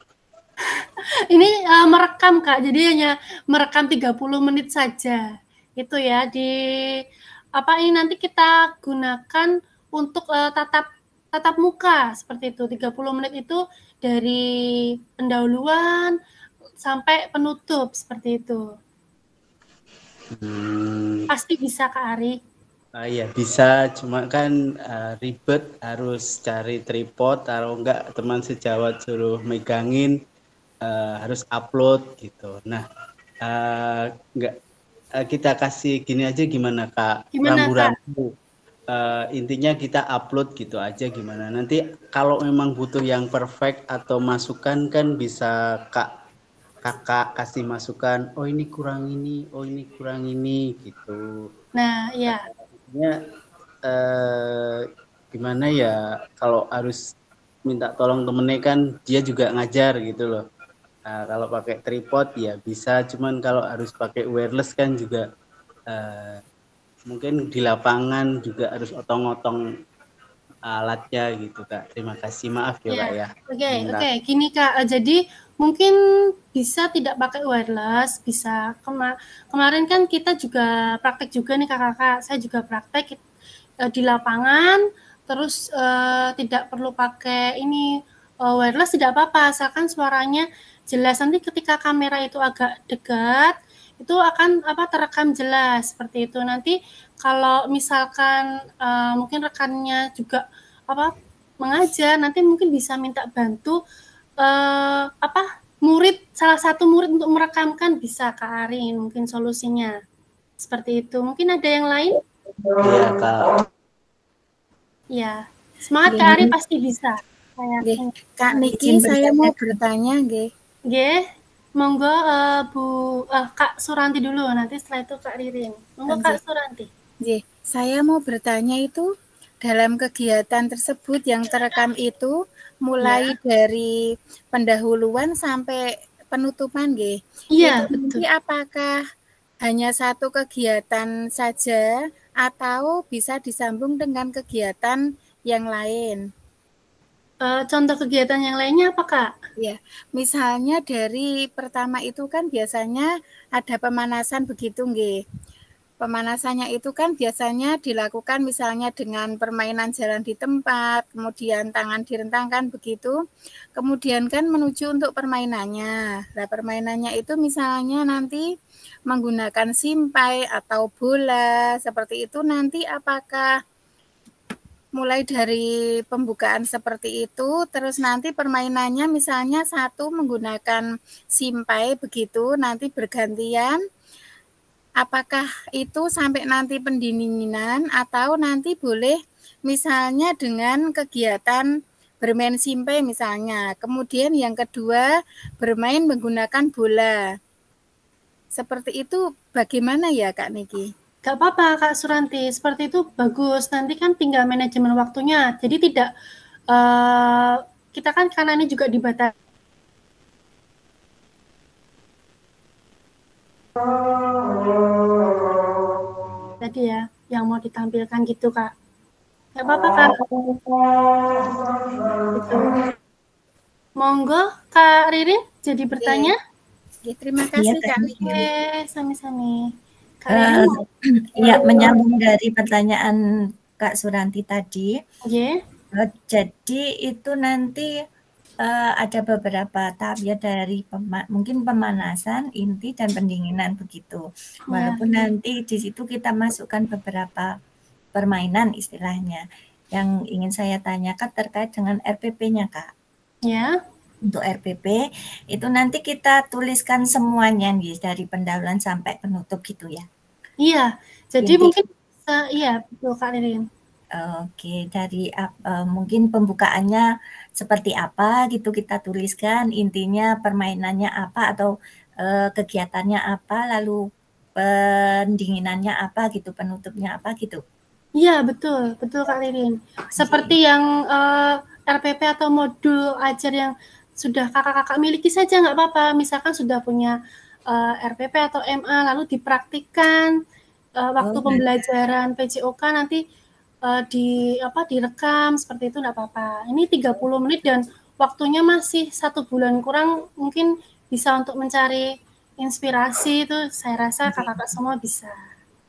Ini merekam Kak, jadi hanya merekam 30 menit saja. Itu ya, ini nanti kita gunakan untuk tatap muka seperti itu. 30 menit itu dari pendahuluan sampai penutup seperti itu. Pasti bisa Kak Ari. Iya bisa, cuma kan ribet, harus cari tripod, taruh enggak teman sejawat suruh megangin, harus upload gitu. Nah, enggak kita kasih gini aja gimana Kak? Rambu-rambu. Intinya kita upload gitu aja gimana. Nanti kalau memang butuh yang perfect atau masukan kan bisa kakak kasih masukan, oh ini kurang ini, oh ini kurang ini gitu. Nah, iya. Gimana ya, kalau harus minta tolong temennya kan dia juga ngajar gitu loh. Nah, kalau pakai tripod ya bisa, cuman kalau harus pakai wireless kan juga mungkin di lapangan juga harus otong-otong alatnya gitu Kak. Terima kasih, maaf ya Kak ya. Oke. Gini Kak, jadi mungkin bisa tidak pakai wireless, bisa. Kemarin kan kita juga praktek juga nih kakak-kakak, saya juga praktek di lapangan, terus tidak perlu pakai ini wireless, tidak apa-apa, asalkan suaranya jelas. Nanti ketika kamera itu agak dekat, itu akan terekam jelas seperti itu. Nanti kalau misalkan mungkin rekannya juga mengajar, nanti mungkin bisa minta bantu salah satu murid untuk merekamkan, bisa Kak Ari mungkin solusinya seperti itu. Mungkin ada yang lain? Iya Kak. Ya, semangat Kak Ari, pasti bisa. Kak Niki, saya mau bertanya, monggo Kak Suranti dulu, nanti setelah itu Kak Ririn. Monggo Kak Suranti. Saya mau bertanya itu, dalam kegiatan tersebut yang terekam itu mulai dari pendahuluan sampai penutupan, Iya, itu nanti apakah hanya satu kegiatan saja atau bisa disambung dengan kegiatan yang lain? Contoh kegiatan yang lainnya apa Kak? Ya, misalnya dari pertama itu kan biasanya ada pemanasan begitu, Pemanasannya itu kan biasanya dilakukan misalnya dengan permainan jalan di tempat, kemudian tangan direntangkan begitu, kemudian kan menuju untuk permainannya. Nah, permainannya itu misalnya nanti menggunakan simpai atau bola, seperti itu nanti apakah mulai dari pembukaan seperti itu, terus nanti permainannya misalnya satu menggunakan simpai begitu, nanti bergantian, apakah itu sampai nanti pendinginan atau nanti boleh misalnya dengan kegiatan bermain simpai misalnya, kemudian yang kedua bermain menggunakan bola. Seperti itu bagaimana ya Kak Niki? Gak apa-apa Kak Suranti, seperti itu bagus. Nanti kan tinggal manajemen waktunya. Jadi tidak kita kan karena ini juga dibatasi. Tadi ya, yang mau ditampilkan gitu Kak. Gak apa-apa Kak. Gitu. Monggo Kak Ririn jadi bertanya. Terima kasih Kak Niki. Sami-sami. Ya, menyambung dari pertanyaan Kak Suranti tadi. Yeah. Jadi itu nanti ada beberapa tahap ya, dari mungkin pemanasan, inti, dan pendinginan begitu. Walaupun nanti di situ kita masukkan beberapa permainan istilahnya. Yang ingin saya tanyakan terkait dengan RPP-nya, Kak. Ya. Untuk RPP itu nanti kita tuliskan semuanya nih, dari pendahuluan sampai penutup gitu ya. Iya. Jadi mungkin iya, betul Kak Ririn. Oke, dari mungkin pembukaannya seperti apa gitu kita tuliskan, intinya permainannya apa atau kegiatannya apa, lalu pendinginannya apa gitu, penutupnya apa gitu. Iya, betul Kak Ririn. Seperti yang RPP atau modul ajar yang sudah kakak-kakak miliki saja nggak apa-apa. Misalkan sudah punya RPP atau MA lalu dipraktikkan waktu pembelajaran PJOK nanti direkam seperti itu nggak apa-apa. Ini 30 menit dan waktunya masih 1 bulan kurang, mungkin bisa untuk mencari inspirasi itu saya rasa kakak-kakak semua bisa.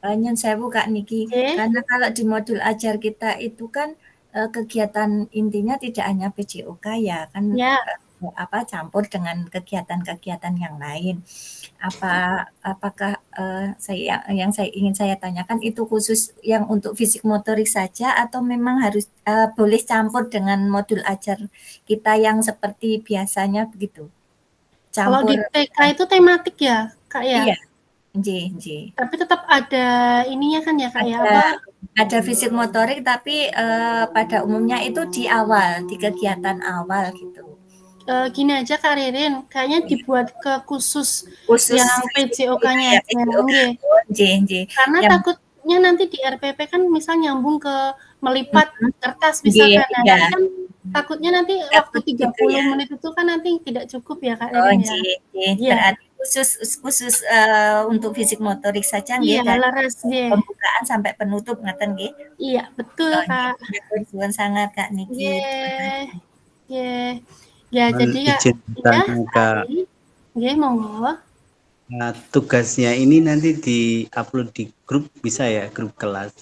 Nyun sewu Kak Niki, karena kalau di modul ajar kita itu kan kegiatan intinya tidak hanya PJOK ya kan, campur dengan kegiatan-kegiatan yang lain. Apakah yang ingin saya tanyakan itu khusus yang untuk fisik motorik saja atau memang harus boleh campur dengan modul ajar kita yang seperti biasanya begitu? Kalau di TK itu tematik ya Kak ya? Iya. Tapi tetap ada ininya kan ya Kak ya? Ada fisik motorik tapi pada umumnya itu di awal, di kegiatan awal gitu. Gini aja Kak Ririn, kayaknya dibuat ke khusus yang PJOK-nya karena takutnya nanti di RPP kan misal nyambung ke melipat kertas misalkan, kan takutnya nanti waktu 30 menit itu kan nanti tidak cukup ya Kak Ririn ya. Berarti khusus untuk fisik motorik saja nggih, dari pembukaan sampai penutup ngaten nggih. Iya, betul Kak. Suwun sangat Kak Niki. Ya, jadi ya monggo. Nah, tugasnya ini nanti di-upload di grup bisa ya, grup kelas?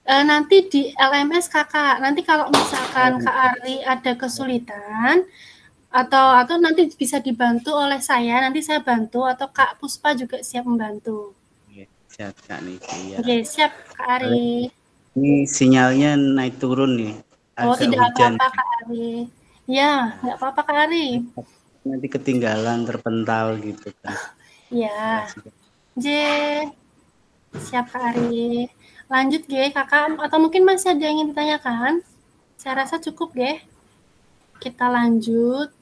Nanti di LMS Kakak. Nanti kalau misalkan Kak Ari ada kesulitan atau nanti bisa dibantu oleh saya, nanti saya bantu atau Kak Puspa juga siap membantu. Siap Kak Niki ya. Oke, siap Kak Ari. Ini sinyalnya naik turun nih. Tidak apa-apa Kak Ari. Ya, nggak apa-apa Kak Ari. Nanti ketinggalan, terpental gitu kan. Ya. Siap Kak Ari. Lanjut Kakak, atau mungkin masih ada yang ingin ditanyakan? Saya rasa cukup Kita lanjut.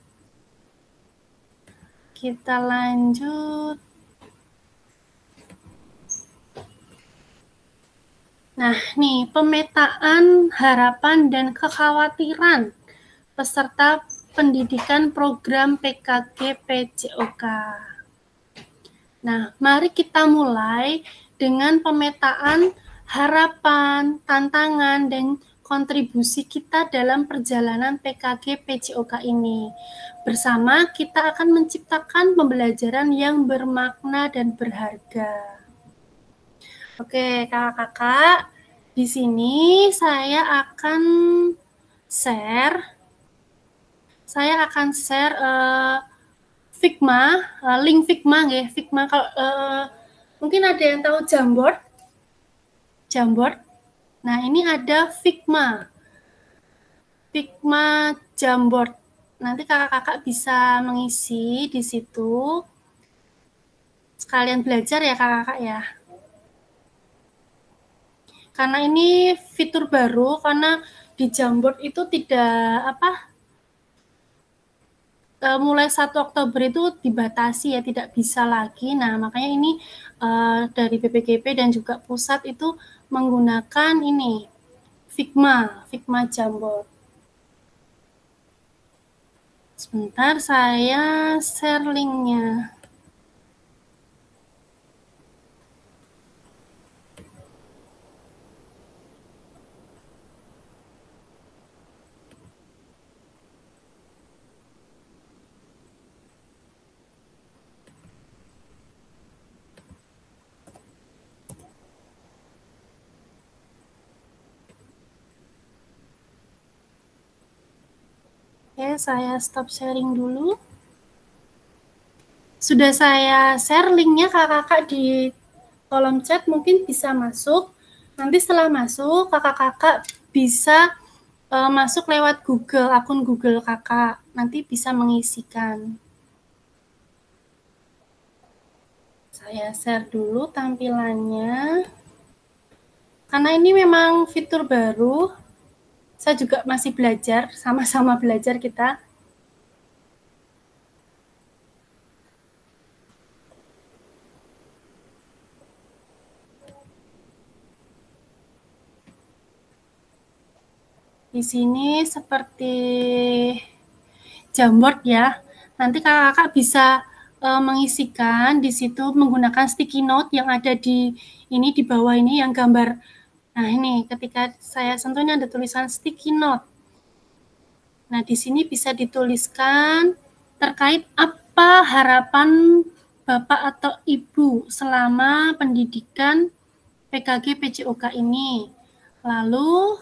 Nah, nih pemetaan harapan dan kekhawatiran peserta pendidikan program PKG PJOK. Nah, mari kita mulai dengan pemetaan harapan, tantangan, dan kontribusi kita dalam perjalanan PKG PJOK ini. Bersama kita akan menciptakan pembelajaran yang bermakna dan berharga. Oke, kakak-kakak, di sini saya akan share Figma, link Figma nggih. Figma kalau mungkin ada yang tahu Jamboard. Nah, ini ada Figma Jamboard. Nanti kakak-kakak bisa mengisi di situ. Sekalian belajar ya kakak-kakak ya. Karena ini fitur baru, karena di Jamboard itu tidak mulai 1 Oktober itu dibatasi ya, tidak bisa lagi. Nah, makanya ini dari BPGP dan juga pusat itu menggunakan ini Figma Jamboard. Sebentar, saya share linknya. Oke, saya stop sharing dulu. Sudah saya share linknya kakak-kakak di kolom chat, mungkin bisa masuk. Nanti setelah masuk, kakak-kakak bisa masuk lewat Google, akun Google kakak. Nanti bisa mengisikan. Saya share dulu tampilannya. Karena ini memang fitur baru, saya juga masih belajar, sama-sama belajar kita. Di sini seperti Jamboard ya. Nanti kakak-kakak bisa mengisikan di situ menggunakan sticky note yang ada di ini di bawah ini yang gambar. Nah, ini ketika saya sentuh ini ada tulisan sticky note. Nah, di sini bisa dituliskan terkait apa harapan Bapak atau Ibu selama pendidikan PKG PJOK ini. Lalu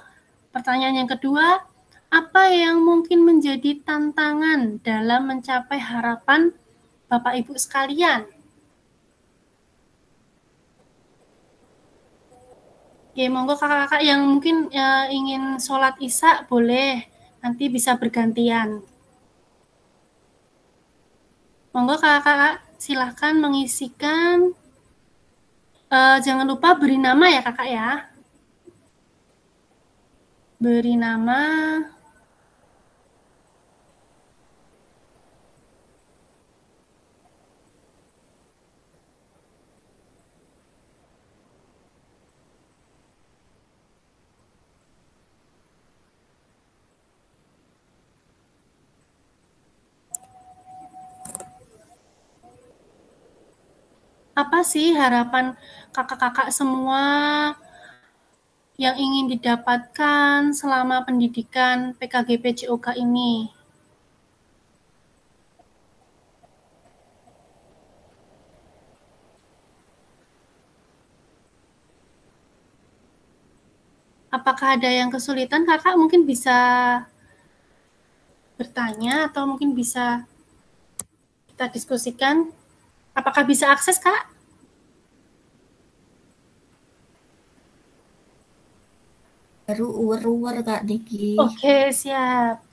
pertanyaan yang kedua, apa yang mungkin menjadi tantangan dalam mencapai harapan Bapak Ibu sekalian? Oke, monggo kakak-kakak yang mungkin ingin sholat isya boleh, nanti bisa bergantian. Monggo kakak-kakak silahkan mengisikan. Jangan lupa beri nama ya kakak ya. Beri nama. Apa sih harapan kakak-kakak semua yang ingin didapatkan selama pendidikan PKG PJOK ini? Apakah ada yang kesulitan? Kakak mungkin bisa bertanya atau mungkin bisa kita diskusikan. Apakah bisa akses, Kak? Baru uwer-uwer Kak Niki. Oke, siap.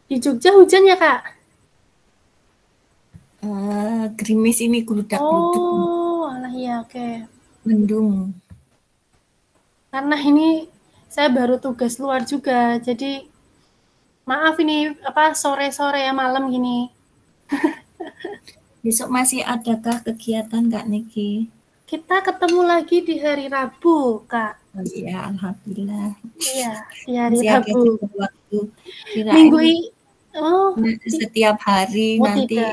Di Jogja hujan ya, Kak? Gerimis ini geludak-geluduk. Oh, alah ya, oke. Mendung. Karena ini saya baru tugas luar juga, jadi maaf ini sore-sore ya malam gini. Besok masih adakah kegiatan Kak Niki? Kita ketemu lagi di hari Rabu, Kak. Oh iya, alhamdulillah. Iya, di hari masih Rabu. Ada waktu. Minggu ini. Oh, setiap hari nanti.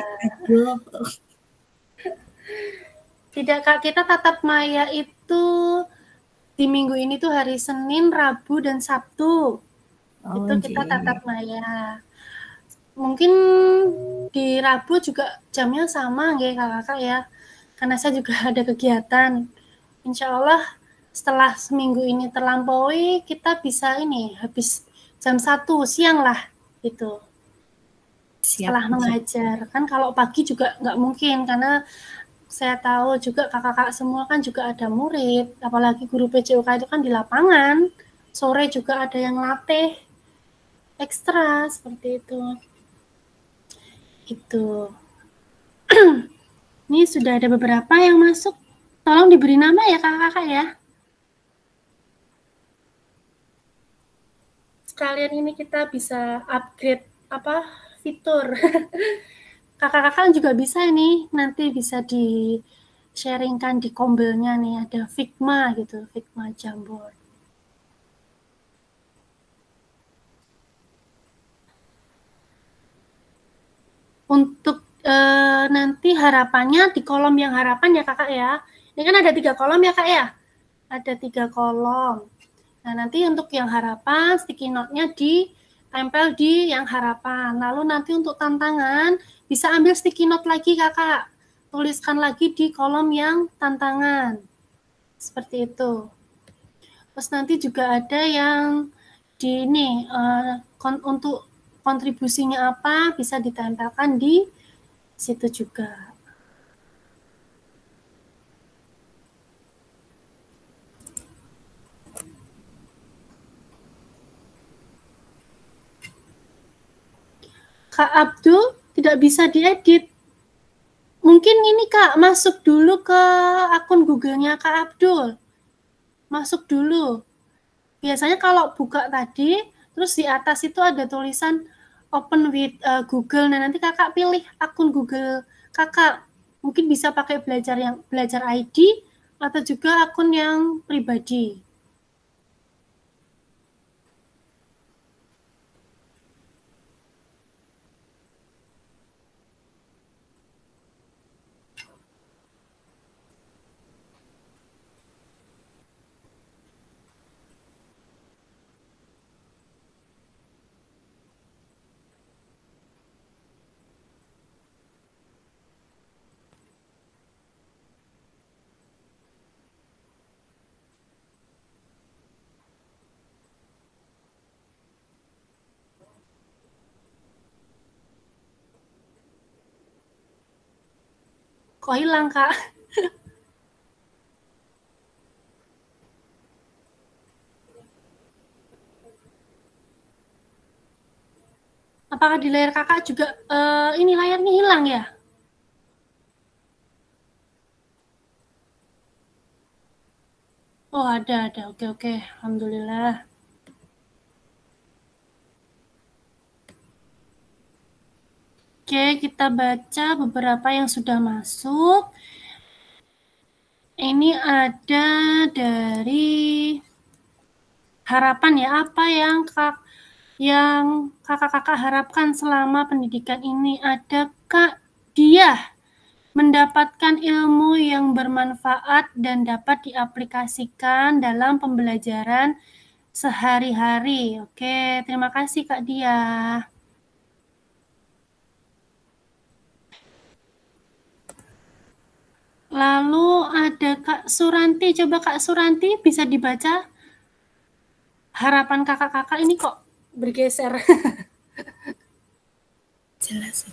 Tidak, Kak. Kita tatap maya itu di minggu ini tuh hari Senin, Rabu, dan Sabtu. Itu kita tatap maya. Mungkin di Rabu juga jamnya sama nggih kakak ya. Karena saya juga ada kegiatan. Insya Allah setelah seminggu ini terlampaui, kita bisa habis jam 1 siang lah gitu. Setelah mengajar. Kan kalau pagi juga nggak mungkin, karena saya tahu juga kakak-kakak semua kan juga ada murid, apalagi guru PJOK itu kan di lapangan, sore juga ada yang latih ekstra, seperti itu. Itu. Ini sudah ada beberapa yang masuk. Tolong diberi nama ya kakak-kakak ya. Sekalian ini kita bisa upgrade fitur. Kakak-kakak juga bisa ini, nanti bisa di sharingkan di kombelnya nih, ada Figma gitu, Figma Jamboard. Untuk nanti harapannya di kolom yang harapan ya kakak ya. Ini kan ada 3 kolom ya kak ya. Ada 3 kolom. Nah nanti untuk yang harapan sticky note-nya ditempel di yang harapan. Lalu nanti untuk tantangan bisa ambil sticky note lagi kakak. Tuliskan lagi di kolom yang tantangan. Seperti itu. Terus nanti juga ada yang di ini untuk kontribusinya apa bisa ditempelkan di situ juga. Kak Abdul tidak bisa diedit. Mungkin ini Kak masuk dulu ke akun Google-nya Kak Abdul. Masuk dulu. Biasanya kalau buka tadi, terus di atas itu ada tulisan open with Google. Nah, nanti Kakak pilih akun Google Kakak. Mungkin bisa pakai belajar ID atau juga akun yang pribadi. Kok hilang, Kak? Apakah di layar Kakak juga ini layarnya hilang ya? Oh, ada. Oke. Alhamdulillah. Oke, kita baca beberapa yang sudah masuk. Ini ada dari harapan ya, apa yang kakak-kakak harapkan selama pendidikan ini. Ada Kak Diah mendapatkan ilmu yang bermanfaat dan dapat diaplikasikan dalam pembelajaran sehari-hari. Oke, terima kasih Kak Diah. Lalu ada Kak Suranti. Coba Kak Suranti bisa dibaca harapan kakak-kakak ini kok bergeser. Jelas.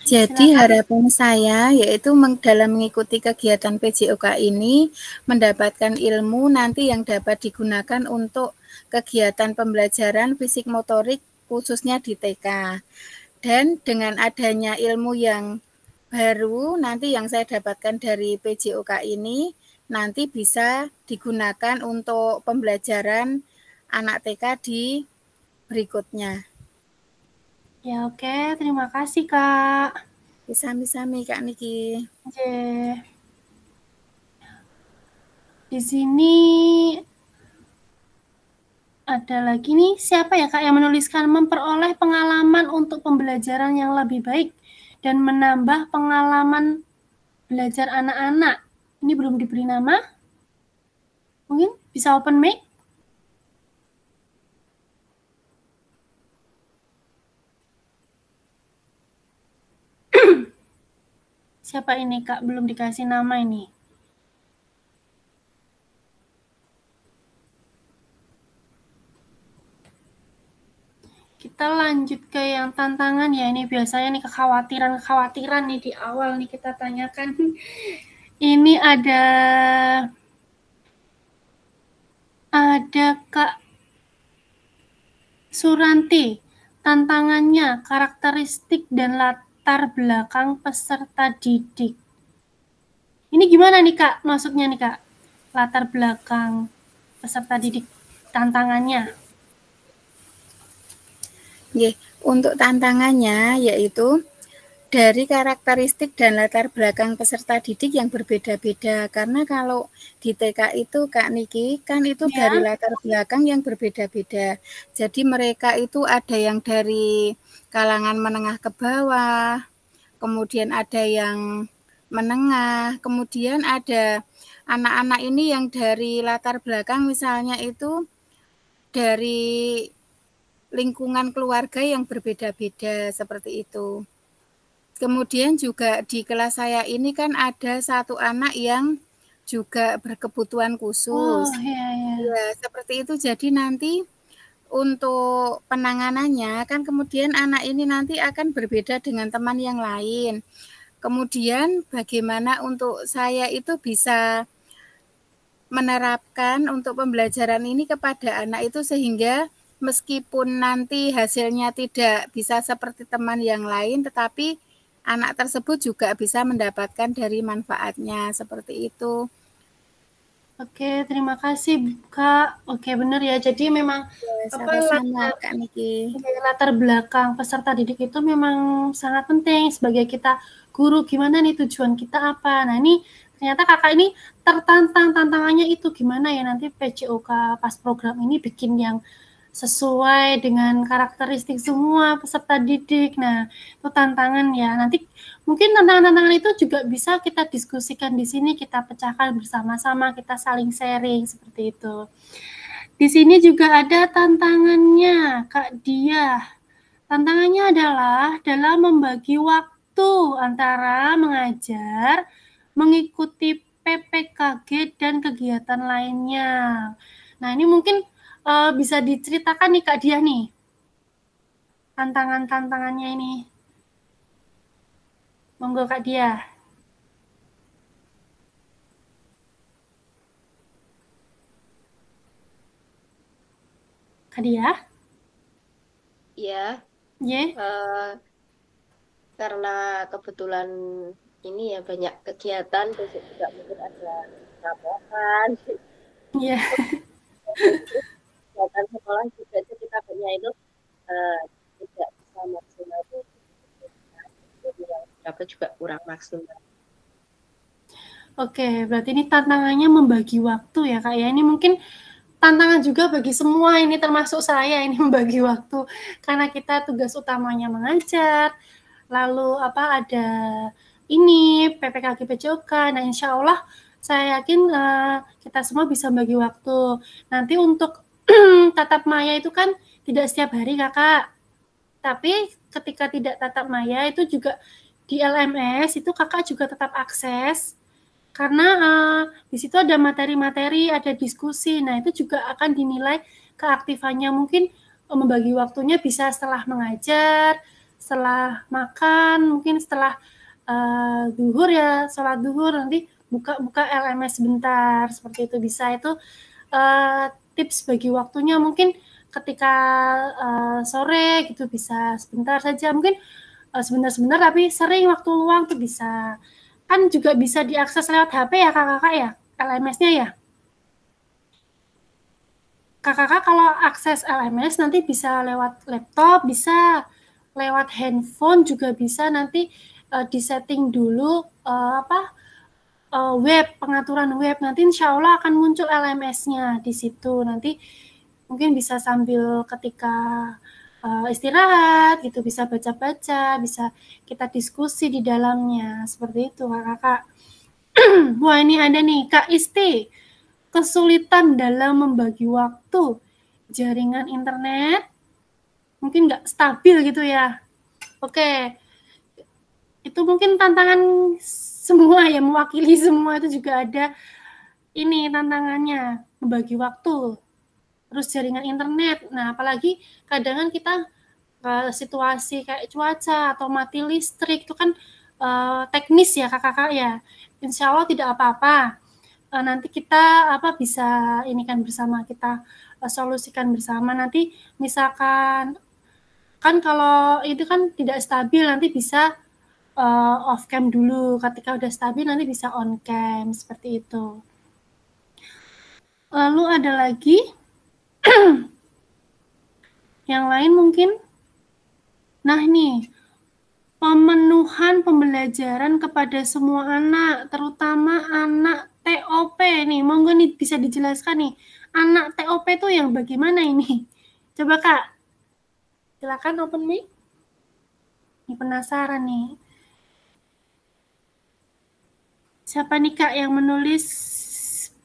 Jadi harapan saya yaitu dalam mengikuti kegiatan PJOK ini mendapatkan ilmu nanti yang dapat digunakan untuk kegiatan pembelajaran fisik motorik khususnya di TK. Dan dengan adanya ilmu yang baru nanti yang saya dapatkan dari PJOK ini nanti bisa digunakan untuk pembelajaran anak TK di berikutnya. Ya, oke. Terima kasih, Kak. Sami-sami, Kak Niki. Oke. Di sini ada lagi nih, siapa ya, Kak, yang menuliskan memperoleh pengalaman untuk pembelajaran yang lebih baik dan menambah pengalaman belajar anak-anak. Ini belum diberi nama. Mungkin bisa open mic. Siapa ini, Kak? Belum dikasih nama ini. Kita lanjut ke yang tantangan ya. Ini biasanya nih kekhawatiran nih di awal nih kita tanyakan. Ini ada Kak Suranti. Tantangannya, karakteristik dan latar belakang peserta didik. Ini gimana nih Kak, maksudnya nih Kak? Latar belakang peserta didik tantangannya. Untuk tantangannya yaitu dari karakteristik dan latar belakang peserta didik yang berbeda-beda. Karena kalau di TK itu Kak Niki kan itu ya, dari latar belakang yang berbeda-beda. Jadi mereka itu ada yang dari kalangan menengah ke bawah, kemudian ada yang menengah, kemudian ada anak-anak ini yang dari latar belakang misalnya itu dari lingkungan keluarga yang berbeda-beda seperti itu. Kemudian juga di kelas saya ini kan ada satu anak yang juga berkebutuhan khusus. Ya, seperti itu. Jadi nanti untuk penanganannya kan kemudian anak ini nanti akan berbeda dengan teman yang lain. Kemudian bagaimana untuk saya itu bisa menerapkan untuk pembelajaran ini kepada anak itu sehingga meskipun nanti hasilnya tidak bisa seperti teman yang lain, tetapi anak tersebut juga bisa mendapatkan dari manfaatnya, seperti itu. Oke, terima kasih Kak. Oke, benar ya. Jadi memang sama-sama Kak Niki. Latar belakang peserta didik itu memang sangat penting sebagai kita guru. Gimana nih tujuan kita apa? Nah, ini ternyata Kakak ini tertantang, tantangannya itu gimana ya nanti PJOK pas program ini bikin yang sesuai dengan karakteristik semua peserta didik. Nah, itu tantangan ya. Nanti mungkin tantangan-tantangan itu juga bisa kita diskusikan di sini, kita pecahkan bersama-sama, kita saling sharing seperti itu. Di sini juga ada tantangannya, Kak Diah. Tantangannya adalah dalam membagi waktu antara mengajar, mengikuti PPKG dan kegiatan lainnya. Nah, ini mungkin bisa diceritakan nih Kak Diah nih, tantangan-tantangannya ini. Monggo Kak Diah. Kak Diah? Iya. Karena kebetulan ini ya banyak kegiatan, besok juga mungkin ada raporan. Iya. Kegiatan sekolah juga itu kita banyak itu tidak bisa maksimal, dapat juga kurang maksimal. Oke, berarti ini tantangannya membagi waktu ya Kak ya. Ini mungkin tantangan juga bagi semua, ini termasuk saya ini membagi waktu karena kita tugas utamanya mengajar, lalu ada ini PPKG PJOK. Nah, insya Allah saya yakin kita semua bisa bagi waktu. Nanti untuk tatap maya itu kan tidak setiap hari Kakak, tapi ketika tidak tatap maya itu juga di LMS itu Kakak juga tetap akses. Karena di situ ada materi-materi, ada diskusi. Nah, itu juga akan dinilai keaktifannya. Mungkin membagi waktunya bisa setelah mengajar, setelah makan, mungkin setelah duhur ya, sholat duhur, nanti buka LMS sebentar. Seperti itu bisa. Itu tips bagi waktunya. Mungkin ketika sore gitu bisa sebentar saja. Mungkin sebentar-sebentar, tapi sering waktu luang tuh bisa. Kan juga bisa diakses lewat HP ya kakak-kakak ya, LMS-nya ya. Kakak-kakak kalau akses LMS nanti bisa lewat laptop, bisa lewat handphone juga bisa, nanti disetting dulu web, pengaturan web, nanti insya Allah akan muncul LMS-nya di situ. Nanti mungkin bisa sambil ketika istirahat gitu, bisa baca-baca, bisa kita diskusi di dalamnya, seperti itu kakak. Wah, ini ada nih Kak Isti, kesulitan dalam membagi waktu, jaringan internet mungkin nggak stabil gitu ya. Oke, itu mungkin tantangan semua ya, mewakili semua itu juga ada ini tantangannya, membagi waktu. Terus jaringan internet. Nah, apalagi kadang kita situasi kayak cuaca atau mati listrik itu kan teknis ya kakak-kakak ya. Insya Allah tidak apa-apa. Nanti kita bisa ini kan bersama, kita solusikan bersama. Nanti misalkan kan kalau itu kan tidak stabil, nanti bisa off cam dulu. Ketika udah stabil nanti bisa on cam, seperti itu. Lalu ada lagi yang lain mungkin. Nah nih, pemenuhan pembelajaran kepada semua anak, terutama anak TOP nih. Monggo nih bisa dijelaskan nih, anak TOP tuh yang bagaimana ini? Coba Kak, silakan open mic. Ini penasaran nih. Siapa nih Kak yang menulis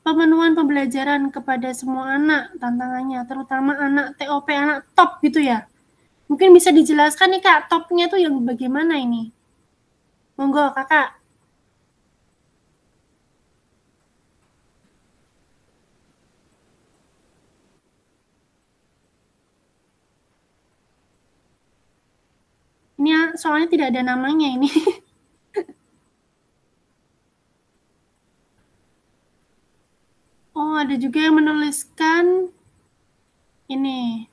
pemenuhan pembelajaran kepada semua anak, tantangannya, terutama anak TOP, anak top gitu ya. Mungkin bisa dijelaskan nih Kak, topnya tuh yang bagaimana ini? Monggo, Kakak. Ini soalnya tidak ada namanya ini. Oh, ada juga yang menuliskan ini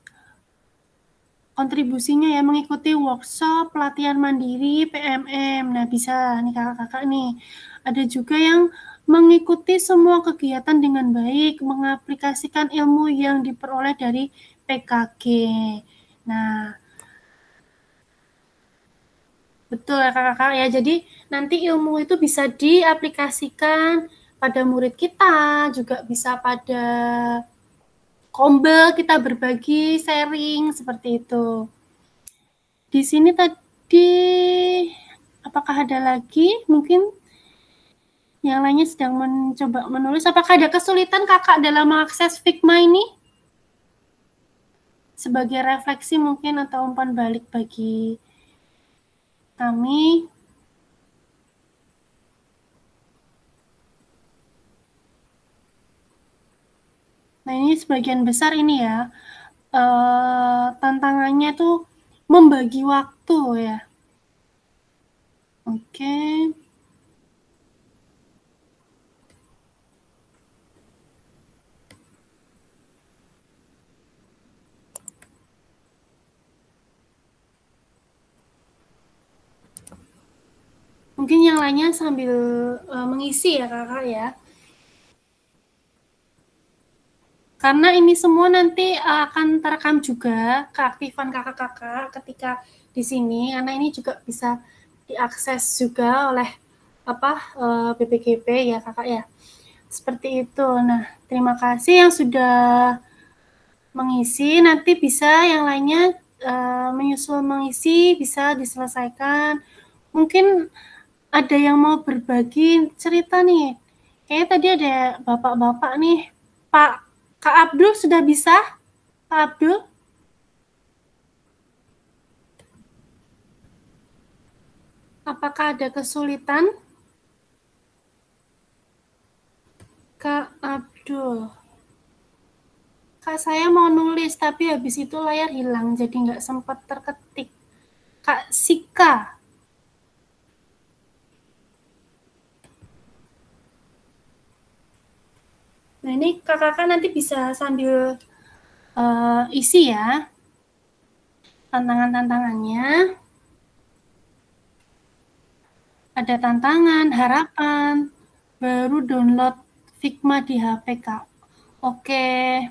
kontribusinya ya, mengikuti workshop pelatihan mandiri PMM. Nah, bisa nih kakak-kakak nih. Ada juga yang mengikuti semua kegiatan dengan baik, mengaplikasikan ilmu yang diperoleh dari PKG. Nah, betul ya kakak-kakak ya. Jadi nanti ilmu itu bisa diaplikasikan pada murid kita, juga bisa pada kombel kita berbagi, sharing seperti itu. Di sini tadi apakah ada lagi? Mungkin yang lainnya sedang mencoba menulis. Apakah ada kesulitan kakak dalam mengakses Figma ini? Sebagai refleksi mungkin atau umpan balik bagi kami. Nah, ini sebagian besar ini ya, tantangannya tuh membagi waktu ya. Oke. Mungkin yang lainnya sambil mengisi ya kakak ya. Karena ini semua nanti akan terekam juga keaktifan kakak-kakak ketika di sini, karena ini juga bisa diakses juga oleh BPGP ya kakak ya. Seperti itu. Nah, terima kasih yang sudah mengisi. Nanti bisa yang lainnya menyusul mengisi, bisa diselesaikan. Mungkin ada yang mau berbagi cerita nih. Kayaknya tadi ada bapak-bapak nih. Kak Abdul sudah bisa? Kak Abdul? Apakah ada kesulitan? Kak Abdul. Kak, saya mau nulis, tapi habis itu layar hilang, jadi nggak sempat terketik. Kak Sika. Nah, ini kakak-kakak nanti bisa sambil isi ya tantangan-tantangannya. Ada tantangan, harapan, baru download Figma di HP Kak. Oke,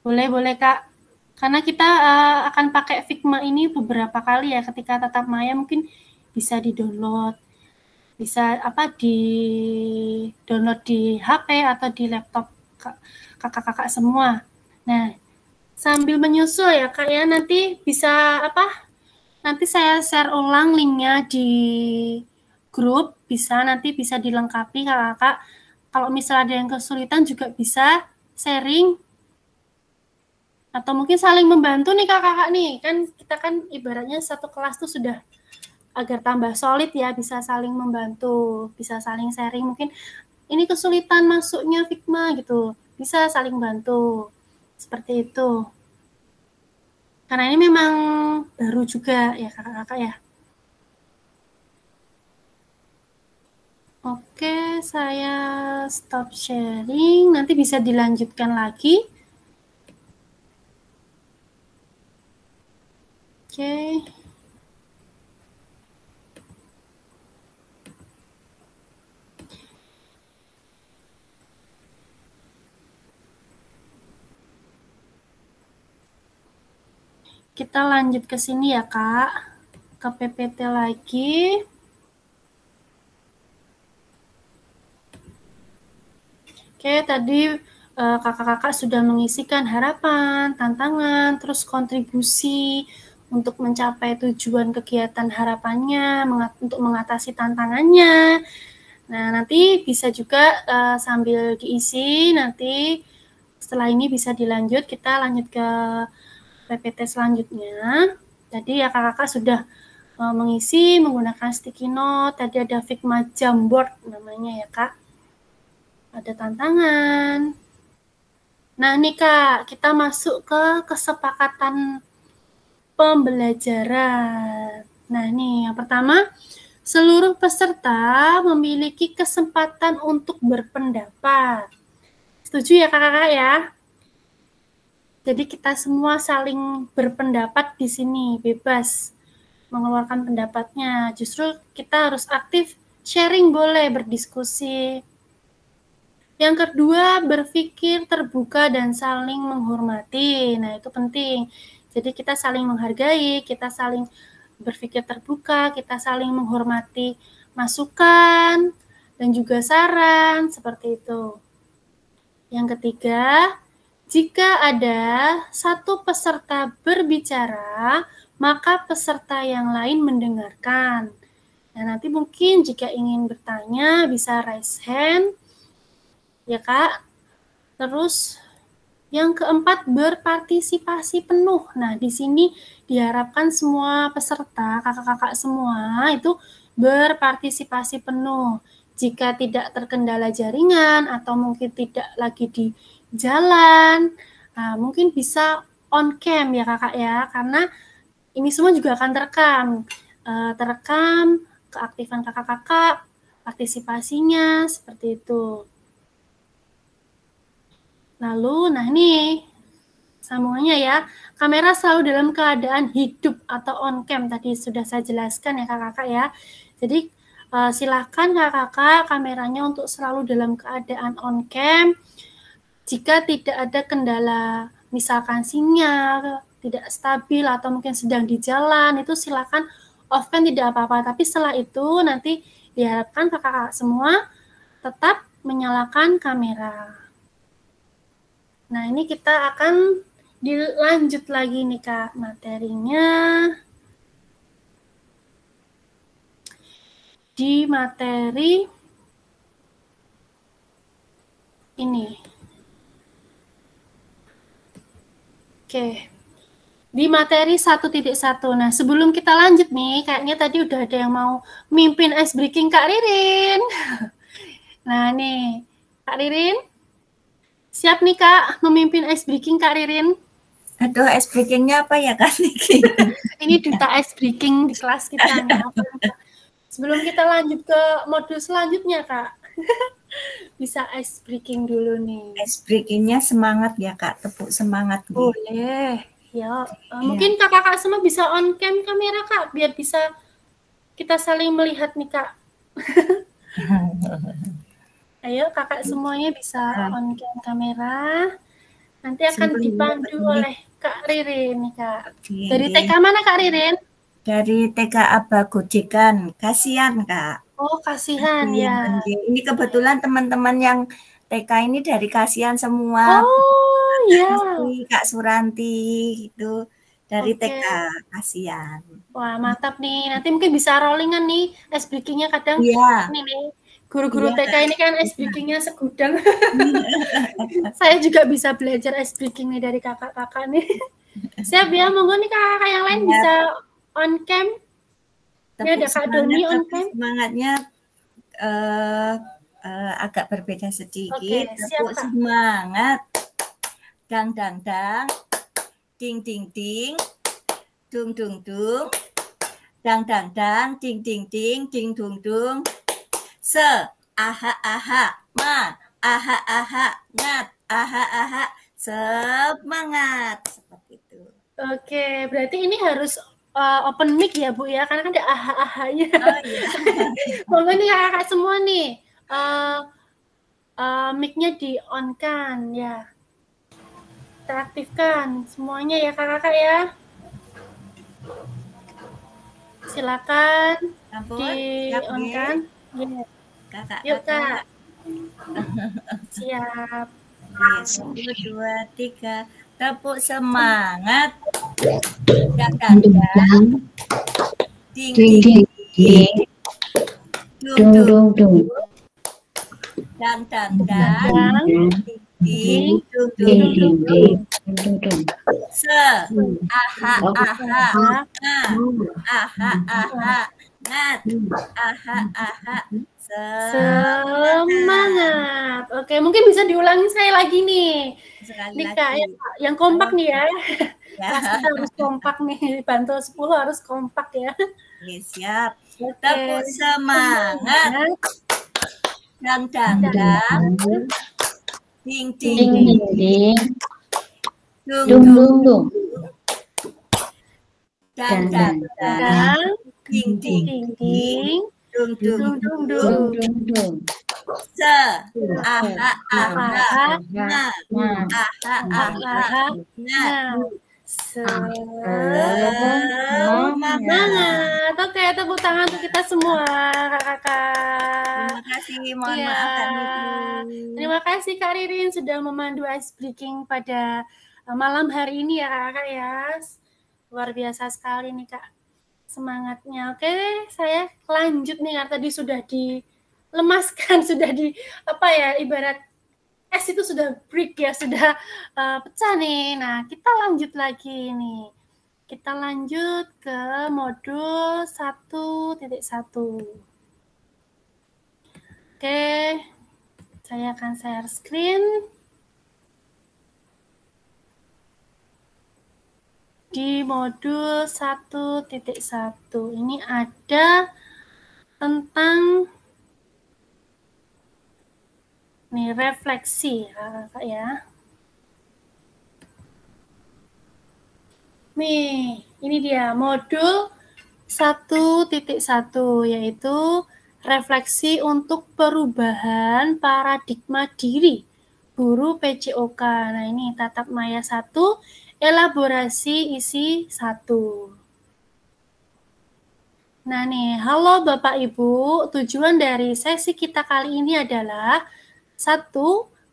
boleh Kak. Karena kita akan pakai Figma ini beberapa kali ya, ketika tatap maya mungkin bisa di-download. Bisa di download di HP atau di laptop kakak-kakak semua. Nah, sambil menyusul ya Kak ya, nanti bisa nanti saya share ulang linknya di grup, nanti bisa dilengkapi kakak-kakak. Kalau misalnya ada yang kesulitan juga bisa sharing atau mungkin saling membantu nih kakak-kakak nih. Kan kita kan ibaratnya satu kelas tuh sudah agar tambah solid ya, bisa saling membantu, bisa saling sharing. Mungkin ini kesulitan masuknya Figma gitu, bisa saling bantu. Seperti itu. Karena ini memang baru juga ya kakak-kakak ya. Oke, saya stop sharing. Nanti bisa dilanjutkan lagi. Oke. Kita lanjut ke sini ya, Kak. Ke PPT lagi. Oke, tadi kakak-kakak sudah mengisikan harapan, tantangan, terus kontribusi untuk mencapai tujuan kegiatan harapannya, untuk mengatasi tantangannya. Nah, nanti bisa juga sambil diisi, nanti setelah ini bisa dilanjut, kita lanjut ke PPT selanjutnya. Jadi ya kakak-kakak sudah mengisi menggunakan sticky note. Tadi ada Figma Jamboard namanya ya Kak. Ada tantangan. Nah nih Kak, kita masuk ke kesepakatan pembelajaran. Nah nih yang pertama, seluruh peserta memiliki kesempatan untuk berpendapat. Setuju ya kakak-kakak ya? Jadi kita semua saling berpendapat di sini, bebas mengeluarkan pendapatnya. Justru kita harus aktif sharing, boleh berdiskusi. Yang kedua, berpikir terbuka dan saling menghormati. Nah, itu penting. Jadi kita saling menghargai, kita saling berpikir terbuka, kita saling menghormati masukan dan juga saran, seperti itu. Yang ketiga, jika ada satu peserta berbicara, maka peserta yang lain mendengarkan. Nah, nanti mungkin jika ingin bertanya bisa raise hand, ya Kak. Terus yang keempat, berpartisipasi penuh. Nah, di sini diharapkan semua peserta, kakak-kakak semua itu berpartisipasi penuh. Jika tidak terkendala jaringan atau mungkin tidak lagi di jalan, nah, mungkin bisa on cam ya kakak ya, karena ini semua juga akan terekam keaktifan kakak-kakak, partisipasinya, seperti itu. Lalu, nah ini sambungannya ya, kamera selalu dalam keadaan hidup atau on cam, tadi sudah saya jelaskan ya kakak-kakak ya. Jadi silakan kakak-kakak kameranya untuk selalu dalam keadaan on cam. Jika tidak ada kendala, misalkan sinyal tidak stabil atau mungkin sedang di jalan, itu silakan off cam, tidak apa-apa. Tapi setelah itu nanti diharapkan kakak-kakak semua tetap menyalakan kamera. Nah, ini kita akan dilanjut lagi nih Kak materinya. Di materi ini. Oke, di materi 1.1. Nah, sebelum kita lanjut nih, kayaknya tadi udah ada yang mau mimpin ice breaking Kak Ririn. Nah, nih, Kak Ririn, siap nih Kak memimpin ice breaking Kak Ririn? Aduh, ice breakingnya apa ya Kak Niki? Ini duta ice breaking di kelas kita. Sebelum kita lanjut ke modul selanjutnya Kak, bisa ice breaking dulu nih. Ice breakingnya semangat ya Kak, tepuk semangat. Boleh, ya. Mungkin kakak-kakak semua bisa on cam kamera Kak, biar bisa kita saling melihat nih Kak. Ayo kakak semuanya bisa on cam kamera. Nanti akan dipandu oleh Kak Ririn nih Kak. Dari TK mana Kak Ririn? Dari TK Aba Gojekan, kasihan Kak. Oh kasihan ya. Ini kebetulan teman-teman yang TK ini dari kasihan semua. Oh iya. Kak Suranti itu dari TK kasihan. Wah mantap nih. Nanti mungkin bisa rollingan nih ice breakingnya kadang. Ini nih. Guru-guru TK ini kan ice breakingnya segudang. Saya juga bisa belajar ice breaking nih dari kakak-kakak nih. Siap ya, monggo nih kakak yang lain bisa on cam. Ini ada Kak Doni on cam. Semangatnya agak berbeda sedikit. Siap, Kak. Semangat. Dang dang dang. Ding ding ding. Dung dung dung. Dang dang dang. Ding ding ding. Ding dung dung. Aha aha ma, aha aha ngat, aha aha semangat, seperti itu. Oke, berarti ini harus open mic ya Bu ya, karena kan ada aha ahanya. Oh iya. Monggo nih kakak semua nih, mic-nya di on kan ya, teraktifkan semuanya ya kakak ya. Silakan di on kan. Yeah. Kakak, yuk Kak. Siap. 1, 2, 3. Tepuk semangat. Dang dang dang. Ding ding ding. Dung dung dung. Dang dang dang. ding, dung, ding, dung, ding, ding, ding, ding. se, aha, aha, na, aha, aha, nat, aha, aha, Semangat. Oke, mungkin bisa diulangi saya lagi nih. Sekali Nih Kak, lagi. yang kompak nih ya. Ya. Kelas kita harus kompak nih. Bantul 10 harus kompak ya. Oke, siap. Oke. Tepuk semangat. Dang, dang, dang. Ding, ding, Ding, ding. ding, ding. Dung, Dung, dung. dung, dung. Dang, dang, dang. Dan Ding, ding, ding ding. dung, dung, Dung dung Dung, dung. dung, dung. se, aha, aha, Aha. na, Nah, aha, aha, Aha. nat. Semangat. Semangat. Oke, tepuk tangan untuk kita semua, kakak-kakak. Terima kasih, mohon Iya. maaf Kak Ibu. Terima kasih Kak Ririn sudah memandu ice breaking pada malam hari ini ya kakak ya. Luar biasa sekali nih Kak semangatnya. Oke, saya lanjut nih karena tadi sudah dilemaskan, sudah di apa ya, ibarat es itu sudah break ya, sudah pecah nih. Nah, kita lanjut lagi nih. Kita lanjut ke modul 1.1. Oke, saya akan share screen. Di modul 1.1 ini ada tentang nih refleksi Kak ya. Nih, ini dia modul 1.1 yaitu refleksi untuk perubahan paradigma diri guru PJOK. Nah, ini tatap maya 1, elaborasi isi 1. Nah nih, halo Bapak Ibu, tujuan dari sesi kita kali ini adalah 1.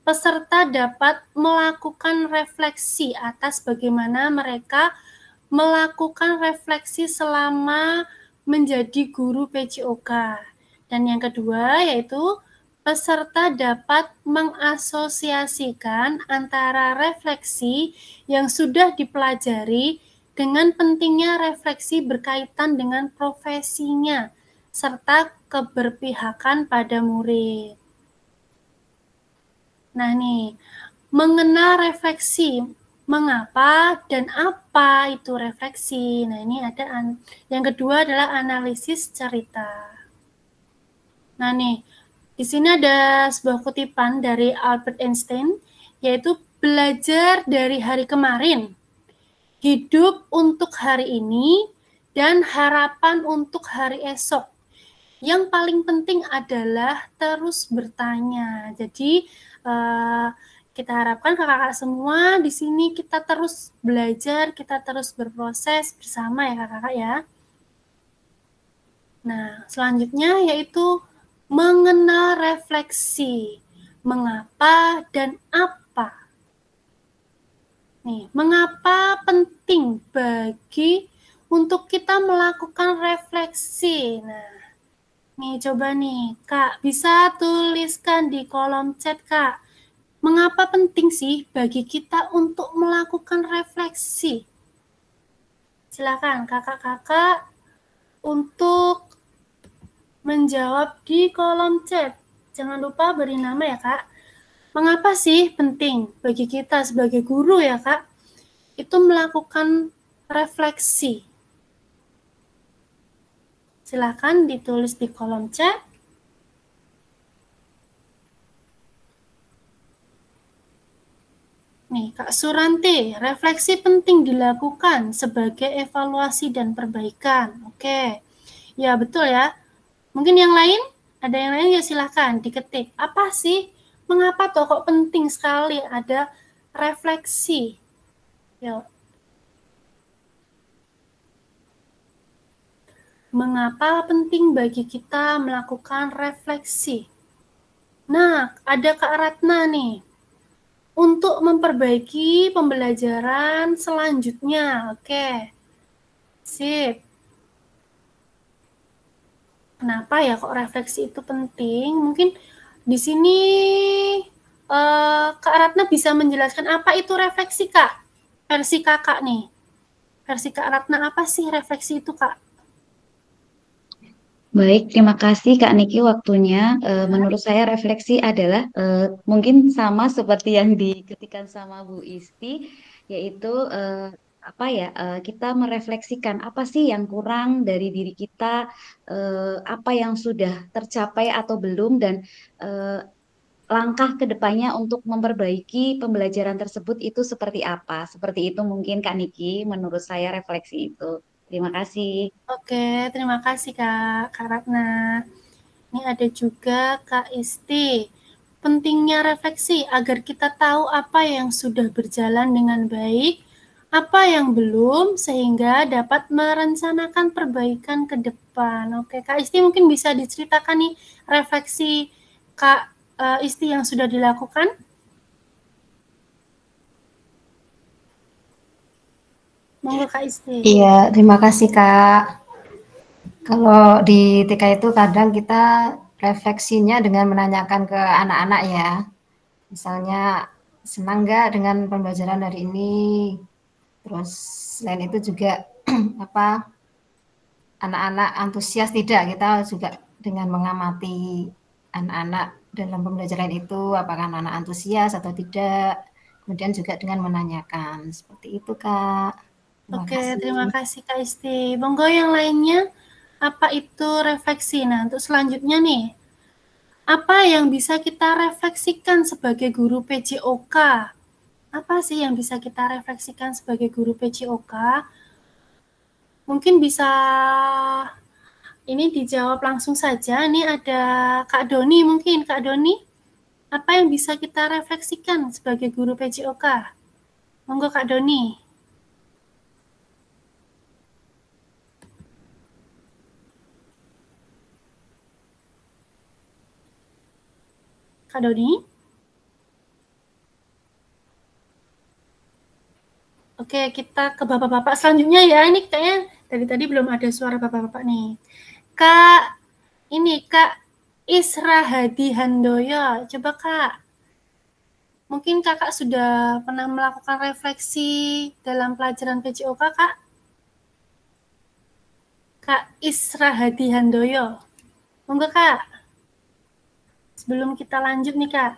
Peserta dapat melakukan refleksi atas bagaimana mereka melakukan refleksi selama menjadi guru PJOK. Dan yang kedua yaitu peserta dapat mengasosiasikan antara refleksi yang sudah dipelajari dengan pentingnya refleksi berkaitan dengan profesinya serta keberpihakan pada murid. Nah nih, mengenal refleksi, mengapa dan apa itu refleksi. Nah ini ada yang kedua adalah analisis cerita. Nah nih, di sini ada sebuah kutipan dari Albert Einstein, yaitu belajar dari hari kemarin, hidup untuk hari ini, dan harapan untuk hari esok. Yang paling penting adalah terus bertanya. Jadi kita harapkan kakak-kakak semua di sini kita terus belajar, kita terus berproses bersama ya kakak-kakak ya. Nah, selanjutnya yaitu mengenal refleksi, mengapa dan apa. Nih, mengapa penting bagi untuk kita melakukan refleksi. Nah, nih coba nih, Kak, bisa tuliskan di kolom chat, Kak. Mengapa penting sih bagi kita untuk melakukan refleksi? Silakan kakak-kakak untuk menjawab di kolom chat. Jangan lupa beri nama ya, Kak. Mengapa sih penting bagi kita sebagai guru ya, Kak, itu melakukan refleksi? Silakan ditulis di kolom chat. Nih, Kak Suranti, refleksi penting dilakukan sebagai evaluasi dan perbaikan. Oke, ya betul ya. Mungkin yang lain, ada yang lain ya silahkan diketik. Apa sih, mengapa toh kok penting sekali ada refleksi? Yuk. Mengapa penting bagi kita melakukan refleksi? Nah, ada Kak Ratna nih. Untuk memperbaiki pembelajaran selanjutnya. Oke. Sip. Kenapa ya kok refleksi itu penting? Mungkin di sini Kak Ratna bisa menjelaskan apa itu refleksi, Kak? Versi Kakak nih. Versi Kak Ratna, apa sih refleksi itu, Kak? Baik, terima kasih Kak Niki waktunya. Menurut saya refleksi adalah mungkin sama seperti yang diketikan sama Bu Isti, yaitu apa ya, kita merefleksikan apa sih yang kurang dari diri kita, apa yang sudah tercapai atau belum, dan langkah ke depannya untuk memperbaiki pembelajaran tersebut itu seperti apa. Seperti itu mungkin Kak Niki, menurut saya refleksi itu. Terima kasih. Oke, terima kasih Kak Ratna. Ini ada juga Kak Isti. Pentingnya refleksi agar kita tahu apa yang sudah berjalan dengan baik, apa yang belum, sehingga dapat merencanakan perbaikan ke depan. Oke, Kak Isti mungkin bisa diceritakan nih refleksi Kak Isti yang sudah dilakukan. Monggo Kak Isti. Iya, terima kasih Kak. Kalau di TK itu kadang kita refleksinya dengan menanyakan ke anak-anak ya. Misalnya, senang nggak dengan pembelajaran hari ini? Terus selain itu juga apa anak-anak antusias tidak, kita juga dengan mengamati anak-anak dalam pembelajaran itu, apakah anak-anak antusias atau tidak. Kemudian juga dengan menanyakan, seperti itu Kak. Oke, terima kasih Kak Isti. Monggo yang lainnya, apa itu refleksi? Nah, untuk selanjutnya nih, apa yang bisa kita refleksikan sebagai guru PJOK? Apa sih yang bisa kita refleksikan sebagai guru PJOK? Mungkin bisa ini dijawab langsung saja. Ini ada Kak Doni mungkin. Kak Doni, apa yang bisa kita refleksikan sebagai guru PJOK? Monggo Kak Doni. Kak Doni? Oke, kita ke bapak-bapak selanjutnya ya. Ini kayaknya dari tadi belum ada suara bapak-bapak nih. Kak Isra Hadi Handoyo. Coba Kak, mungkin Kakak sudah pernah melakukan refleksi dalam pelajaran PJOK, Kak? Kak Isra Hadi Handoyo. Monggo Kak. Sebelum kita lanjut nih Kak.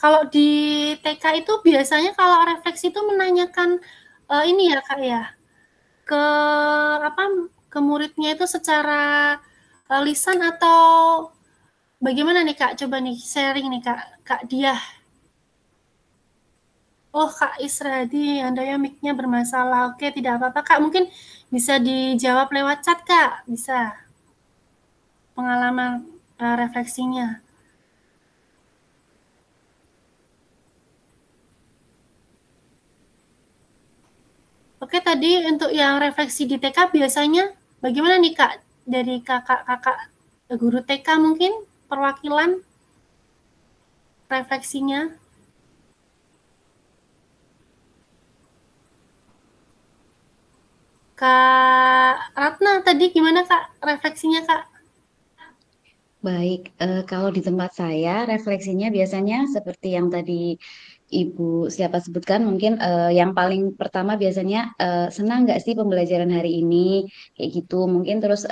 Kalau di TK itu biasanya kalau refleksi itu menanyakan ini ya Kak ya, ke muridnya itu secara lisan atau bagaimana nih Kak? Coba nih sharing nih Kak Diah. Oh Kak Isradi, Handoyo mic-nya bermasalah. Oke, tidak apa-apa Kak. Mungkin bisa dijawab lewat chat Kak. Bisa. Pengalaman refleksinya. Oke, tadi untuk yang refleksi di TK biasanya bagaimana nih Kak? Dari kakak-kakak guru TK mungkin perwakilan refleksinya? Kak Ratna tadi gimana Kak refleksinya Kak? Baik, kalau di tempat saya refleksinya biasanya seperti yang tadi Ibu siapa sebutkan, mungkin yang paling pertama biasanya senang nggak sih pembelajaran hari ini, kayak gitu. Mungkin terus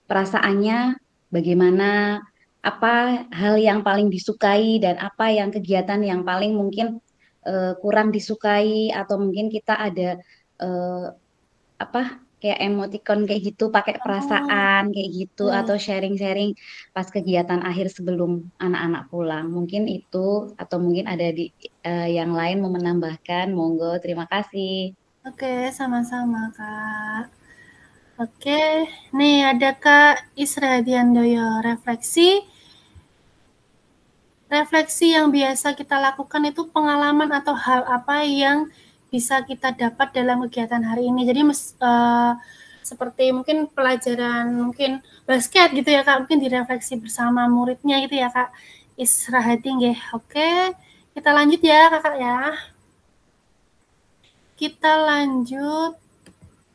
perasaannya bagaimana, apa hal yang paling disukai dan apa yang kegiatan yang paling mungkin kurang disukai, atau mungkin kita ada eh, apa kayak emoticon kayak gitu pakai perasaan kayak gitu, atau sharing-sharing pas kegiatan akhir sebelum anak-anak pulang. Mungkin itu, atau mungkin ada di yang lain mau menambahkan, monggo. Terima kasih. Oke, sama-sama Kak. Oke, nih ada Kak Isra Diandoyo refleksi yang biasa kita lakukan itu pengalaman atau hal apa yang bisa kita dapat dalam kegiatan hari ini. Jadi seperti mungkin pelajaran mungkin basket gitu ya Kak, mungkin direfleksi bersama muridnya gitu ya Kak Isra Hadi nggih. Oke, kita lanjut ya Kakak ya. Kita lanjut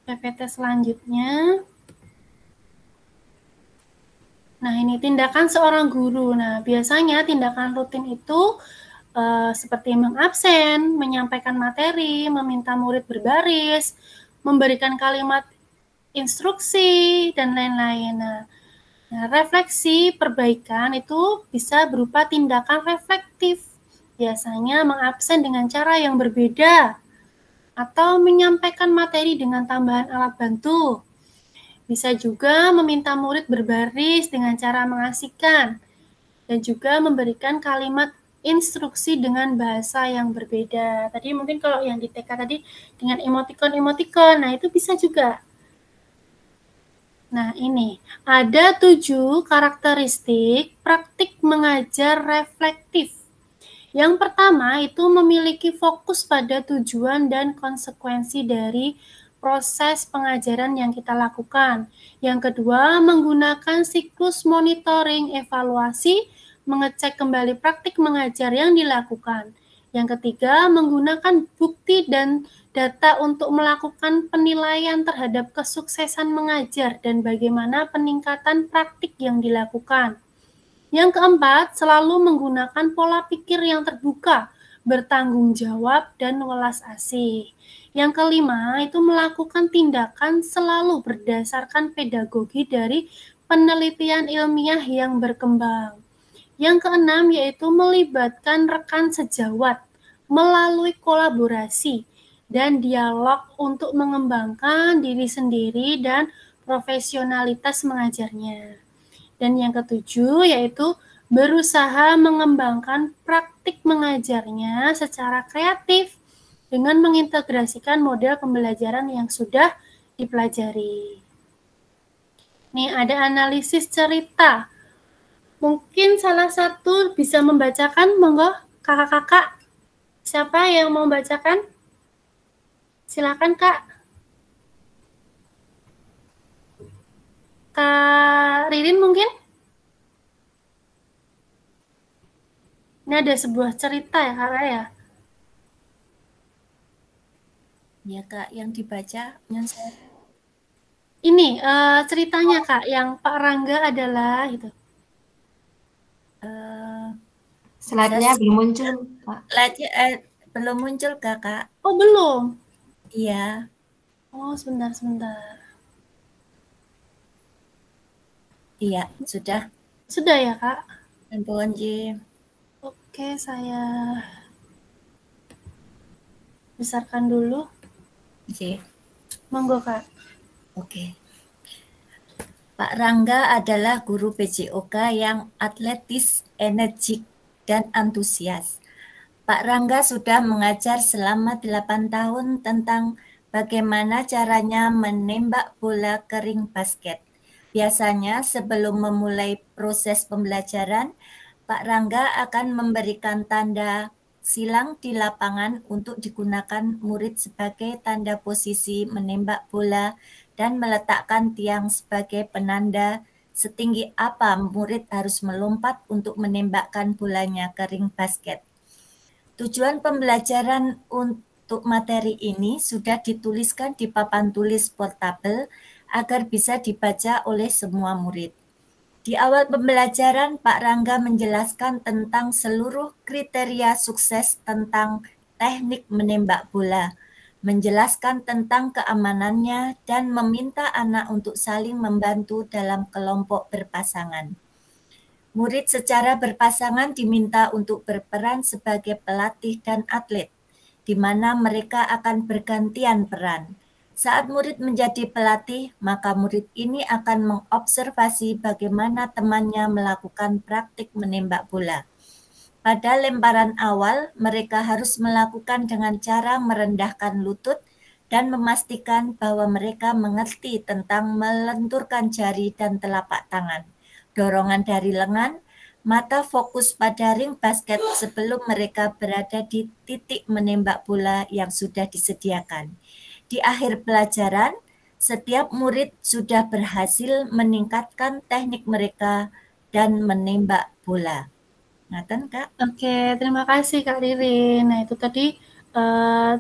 PPT selanjutnya. Nah, ini tindakan seorang guru. Nah, biasanya tindakan rutin itu seperti mengabsen, menyampaikan materi, meminta murid berbaris, memberikan kalimat instruksi, dan lain-lain. Nah, refleksi perbaikan itu bisa berupa tindakan reflektif. Biasanya mengabsen dengan cara yang berbeda, atau menyampaikan materi dengan tambahan alat bantu. Bisa juga meminta murid berbaris dengan cara mengasihkan, dan juga memberikan kalimat instruksi dengan bahasa yang berbeda. Tadi mungkin kalau yang di TK tadi dengan emotikon-emotikon, nah itu bisa juga. Nah ini, ada 7 karakteristik praktik mengajar reflektif. Yang pertama itu memiliki fokus pada tujuan dan konsekuensi dari proses pengajaran yang kita lakukan. Yang kedua, menggunakan siklus monitoring, evaluasi, mengecek kembali praktik mengajar yang dilakukan. Yang ketiga, menggunakan bukti dan data untuk melakukan penilaian terhadap kesuksesan mengajar dan bagaimana peningkatan praktik yang dilakukan. Yang keempat, selalu menggunakan pola pikir yang terbuka, bertanggung jawab, dan welas asih. Yang kelima, itu melakukan tindakan selalu berdasarkan pedagogi dari penelitian ilmiah yang berkembang. Yang keenam, yaitu melibatkan rekan sejawat melalui kolaborasi dan dialog untuk mengembangkan diri sendiri dan profesionalitas mengajarnya. Dan yang ketujuh, yaitu berusaha mengembangkan praktik mengajarnya secara kreatif dengan mengintegrasikan model pembelajaran yang sudah dipelajari. Nih ada analisis cerita. Mungkin salah satu bisa membacakan, monggo kakak-kakak. Siapa yang mau membacakan? Silakan Kak. Kak Ririn mungkin? Ini ada sebuah cerita ya Kak ya? Ya Kak, yang dibaca yang saya. Ini ceritanya Kak, yang Pak Rangga adalah gitu. Slide-nya belum muncul, Pak. Slide-nya belum muncul Kakak. Oh belum? Iya. Oh sebentar. Iya, sudah. Sudah ya Kak? Ampun, Ji. Oke, saya besarkan dulu. Oke. Monggo Kak. Oke. Pak Rangga adalah guru PJOK yang atletis, energik, dan antusias. Pak Rangga sudah mengajar selama 8 tahun tentang bagaimana caranya menembak bola ke ring basket. Biasanya sebelum memulai proses pembelajaran, Pak Rangga akan memberikan tanda silang di lapangan untuk digunakan murid sebagai tanda posisi menembak bola dan meletakkan tiang sebagai penanda setinggi apa murid harus melompat untuk menembakkan bolanya ke ring basket. Tujuan pembelajaran untuk materi ini sudah dituliskan di papan tulis portabel agar bisa dibaca oleh semua murid. Di awal pembelajaran, Pak Rangga menjelaskan tentang seluruh kriteria sukses tentang teknik menembak bola, menjelaskan tentang keamanannya, dan meminta anak untuk saling membantu dalam kelompok berpasangan. Murid secara berpasangan diminta untuk berperan sebagai pelatih dan atlet, di mana mereka akan bergantian peran. Saat murid menjadi pelatih, maka murid ini akan mengobservasi bagaimana temannya melakukan praktik menembak bola. Pada lemparan awal, mereka harus melakukan dengan cara merendahkan lutut dan memastikan bahwa mereka mengerti tentang melenturkan jari dan telapak tangan. Dorongan dari lengan, mata fokus pada ring basket sebelum mereka berada di titik menembak bola yang sudah disediakan. Di akhir pelajaran, setiap murid sudah berhasil meningkatkan teknik mereka dan menembak bola. Ngaten, Kak? Oke, terima kasih Kak Ririn. Nah, itu tadi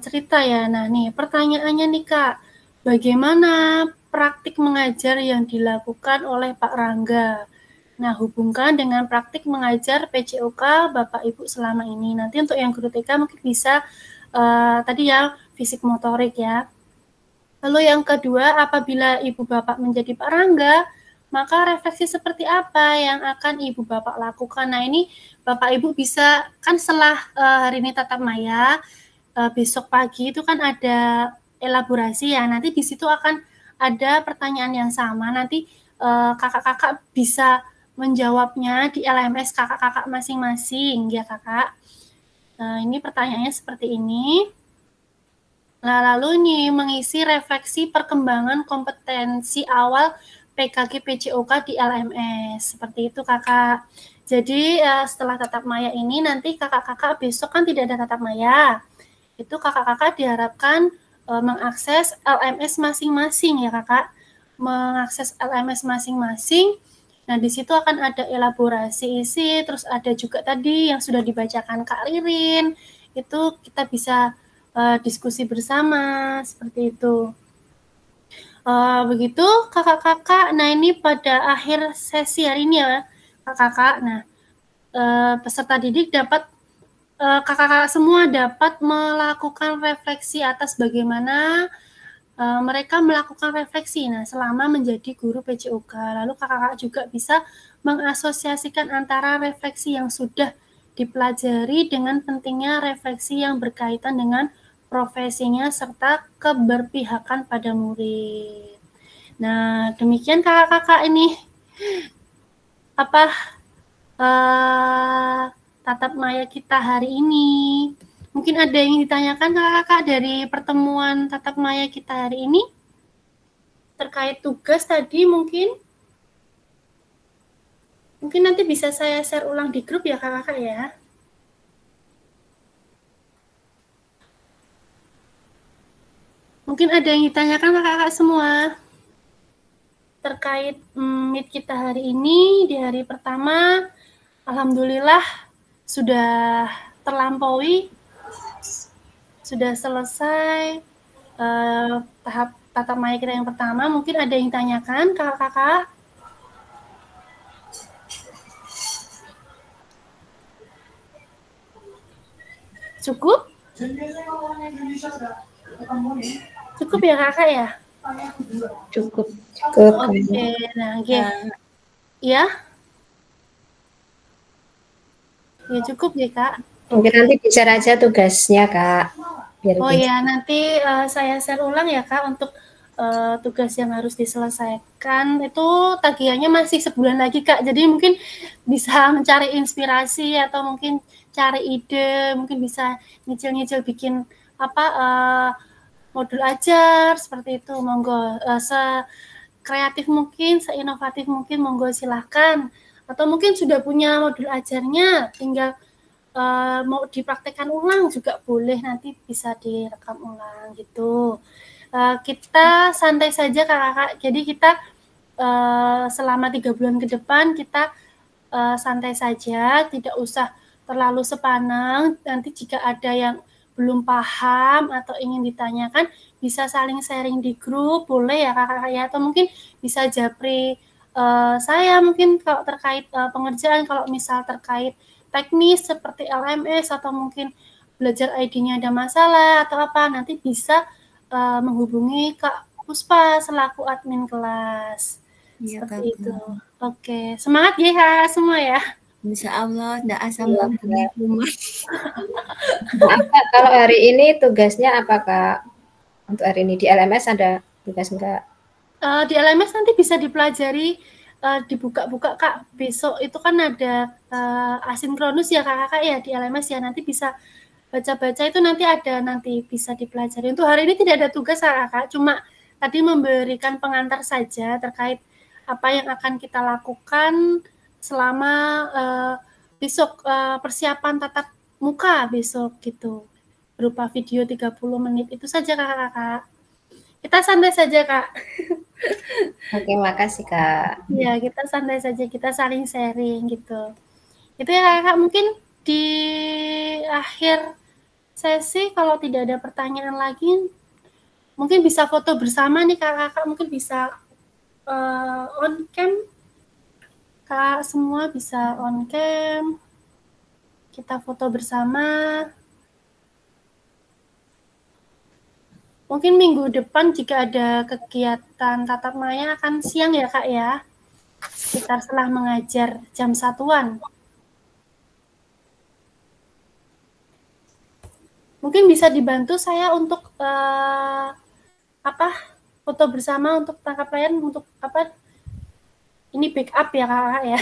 cerita ya. Nah, nih pertanyaannya nih Kak. bagaimana praktik mengajar yang dilakukan oleh Pak Rangga. Nah, hubungkan dengan praktik mengajar PCOK Bapak Ibu selama ini. Nanti untuk yang guru TK mungkin bisa tadi ya fisik motorik ya. Lalu yang kedua, apabila Ibu Bapak menjadi Pak Rangga, maka refleksi seperti apa yang akan Ibu Bapak lakukan? Nah, ini Bapak Ibu bisa, kan setelah hari ini tatap maya, besok pagi itu kan ada elaborasi ya, nanti di situ akan ada pertanyaan yang sama, nanti kakak-kakak bisa menjawabnya di LMS kakak-kakak masing-masing ya kakak. Ini pertanyaannya seperti ini. Nah, lalu nih mengisi refleksi perkembangan kompetensi awal PKG PCOK di LMS. Seperti itu kakak. Jadi setelah tatap maya ini nanti kakak-kakak besok kan tidak ada tatap maya. Itu kakak-kakak diharapkan mengakses LMS masing-masing ya kakak. Mengakses LMS masing-masing. Nah, di situ akan ada elaborasi isi, terus ada juga tadi yang sudah dibacakan Kak Ririn. Itu kita bisa diskusi bersama seperti itu. Begitu kakak-kakak. Nah, ini pada akhir sesi hari ini ya kakak-kakak. Nah, peserta didik dapat kakak-kakak semua dapat melakukan refleksi atas bagaimana mereka melakukan refleksi selama menjadi guru PCOK. Lalu kakak-kakak juga bisa mengasosiasikan antara refleksi yang sudah dipelajari dengan pentingnya refleksi yang berkaitan dengan profesinya serta keberpihakan pada murid. Nah, demikian kakak-kakak ini tatap maya kita hari ini. Mungkin ada yang ditanyakan kakak-kakak dari pertemuan tatap maya kita hari ini? Terkait tugas tadi mungkin? Mungkin nanti bisa saya share ulang di grup ya kakak-kakak ya. Mungkin ada yang ditanyakan kakak-kakak semua. Terkait meet kita hari ini, di hari pertama, alhamdulillah sudah terlampaui. Sudah selesai tahap tatap maya kita yang pertama. Mungkin ada yang tanyakan kakak-kakak. Cukup? Cukup ya kakak ya? Cukup. Oke, nah ya. Ya cukup ya kak. Mungkin nanti bisa aja tugasnya kak. Biar ya, nanti saya share ulang ya kak untuk tugas yang harus diselesaikan. Itu tagihannya masih sebulan lagi kak. Jadi mungkin bisa mencari inspirasi atau mungkin cari ide, mungkin bisa nyicil-nyicil bikin modul ajar seperti itu. Monggo sekreatif mungkin, seinovatif mungkin, monggo silahkan. Atau mungkin sudah punya modul ajarnya, tinggal mau dipraktekkan ulang juga boleh, nanti bisa direkam ulang gitu. Kita santai saja kakak-kakak, jadi kita selama 3 bulan ke depan kita santai saja, tidak usah terlalu sepanang. Nanti jika ada yang belum paham atau ingin ditanyakan, bisa saling sharing di grup, boleh ya kakak-kakak ya, atau mungkin bisa japri saya mungkin kalau terkait pengerjaan, kalau misal terkait teknis seperti LMS atau mungkin belajar ID-nya ada masalah atau apa, nanti bisa menghubungi Kak Puspa selaku admin kelas. Ya, seperti itu. Oke, semangat ya semua ya. Insya Allah, tidak asam lambung rumah. Kalau hari ini tugasnya apa Kak? Untuk hari ini di LMS ada tugas enggak? Di LMS nanti bisa dipelajari, dibuka-buka Kak. Besok itu kan ada asinkronus ya kakak ya di LMS ya. Nanti bisa baca-baca itu nanti bisa dipelajari. Untuk hari ini tidak ada tugas kakak, cuma tadi memberikan pengantar saja terkait apa yang akan kita lakukan selama besok persiapan tatap muka besok gitu. Berupa video 30 menit itu saja kakak-kakak. Kita santai saja kak. Oke, makasih kak. Ya, kita santai saja, kita saling sharing gitu. Itu ya kakak, mungkin di akhir sesi kalau tidak ada pertanyaan lagi, Mungkin bisa foto bersama nih kakak-kakak, mungkin bisa on cam. Kak semua bisa on cam. Kita foto bersama. Mungkin minggu depan jika ada kegiatan tatap maya akan siang ya Kak ya. Sekitar setelah mengajar jam 1-an. Mungkin bisa dibantu saya untuk foto bersama untuk tangkap layar untuk ini backup ya kakak ya.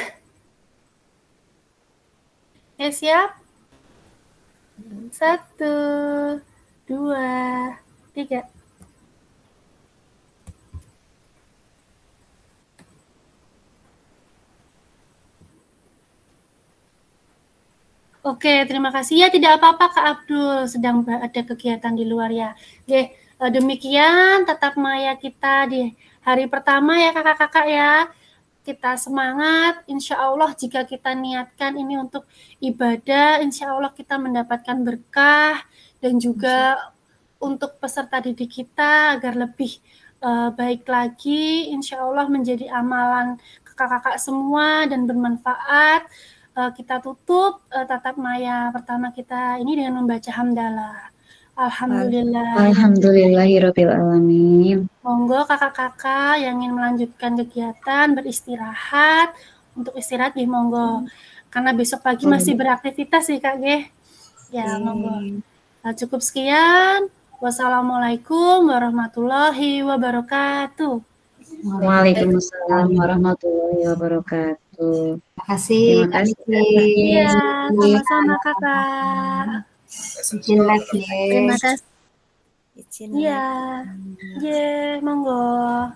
Ya siap. 1, 2, 3. Oke, terima kasih ya. Tidak apa-apa Kak Abdul, sedang ada kegiatan di luar ya. Oke, demikian tatap maya kita di hari pertama ya kakak-kakak ya. Kita semangat, insya Allah jika kita niatkan ini untuk ibadah, insya Allah kita mendapatkan berkah dan juga untuk peserta didik kita agar lebih baik lagi, insya Allah menjadi amalan kakak-kakak semua dan bermanfaat. Kita tutup tatap maya pertama kita ini dengan membaca hamdalah. Alhamdulillahirabbil alamin. Monggo kakak-kakak yang ingin melanjutkan kegiatan beristirahat, untuk istirahat ya monggo. Karena besok pagi masih beraktivitas sih Kak Ge. Ya monggo. Cukup sekian. Wassalamualaikum warahmatullahi wabarakatuh. Waalaikumsalam warahmatullahi wabarakatuh. Terima kasih. Terima kasih. Iya, sama-sama kakak. Izin lagi. Terima kasih. Izin Iya, monggo.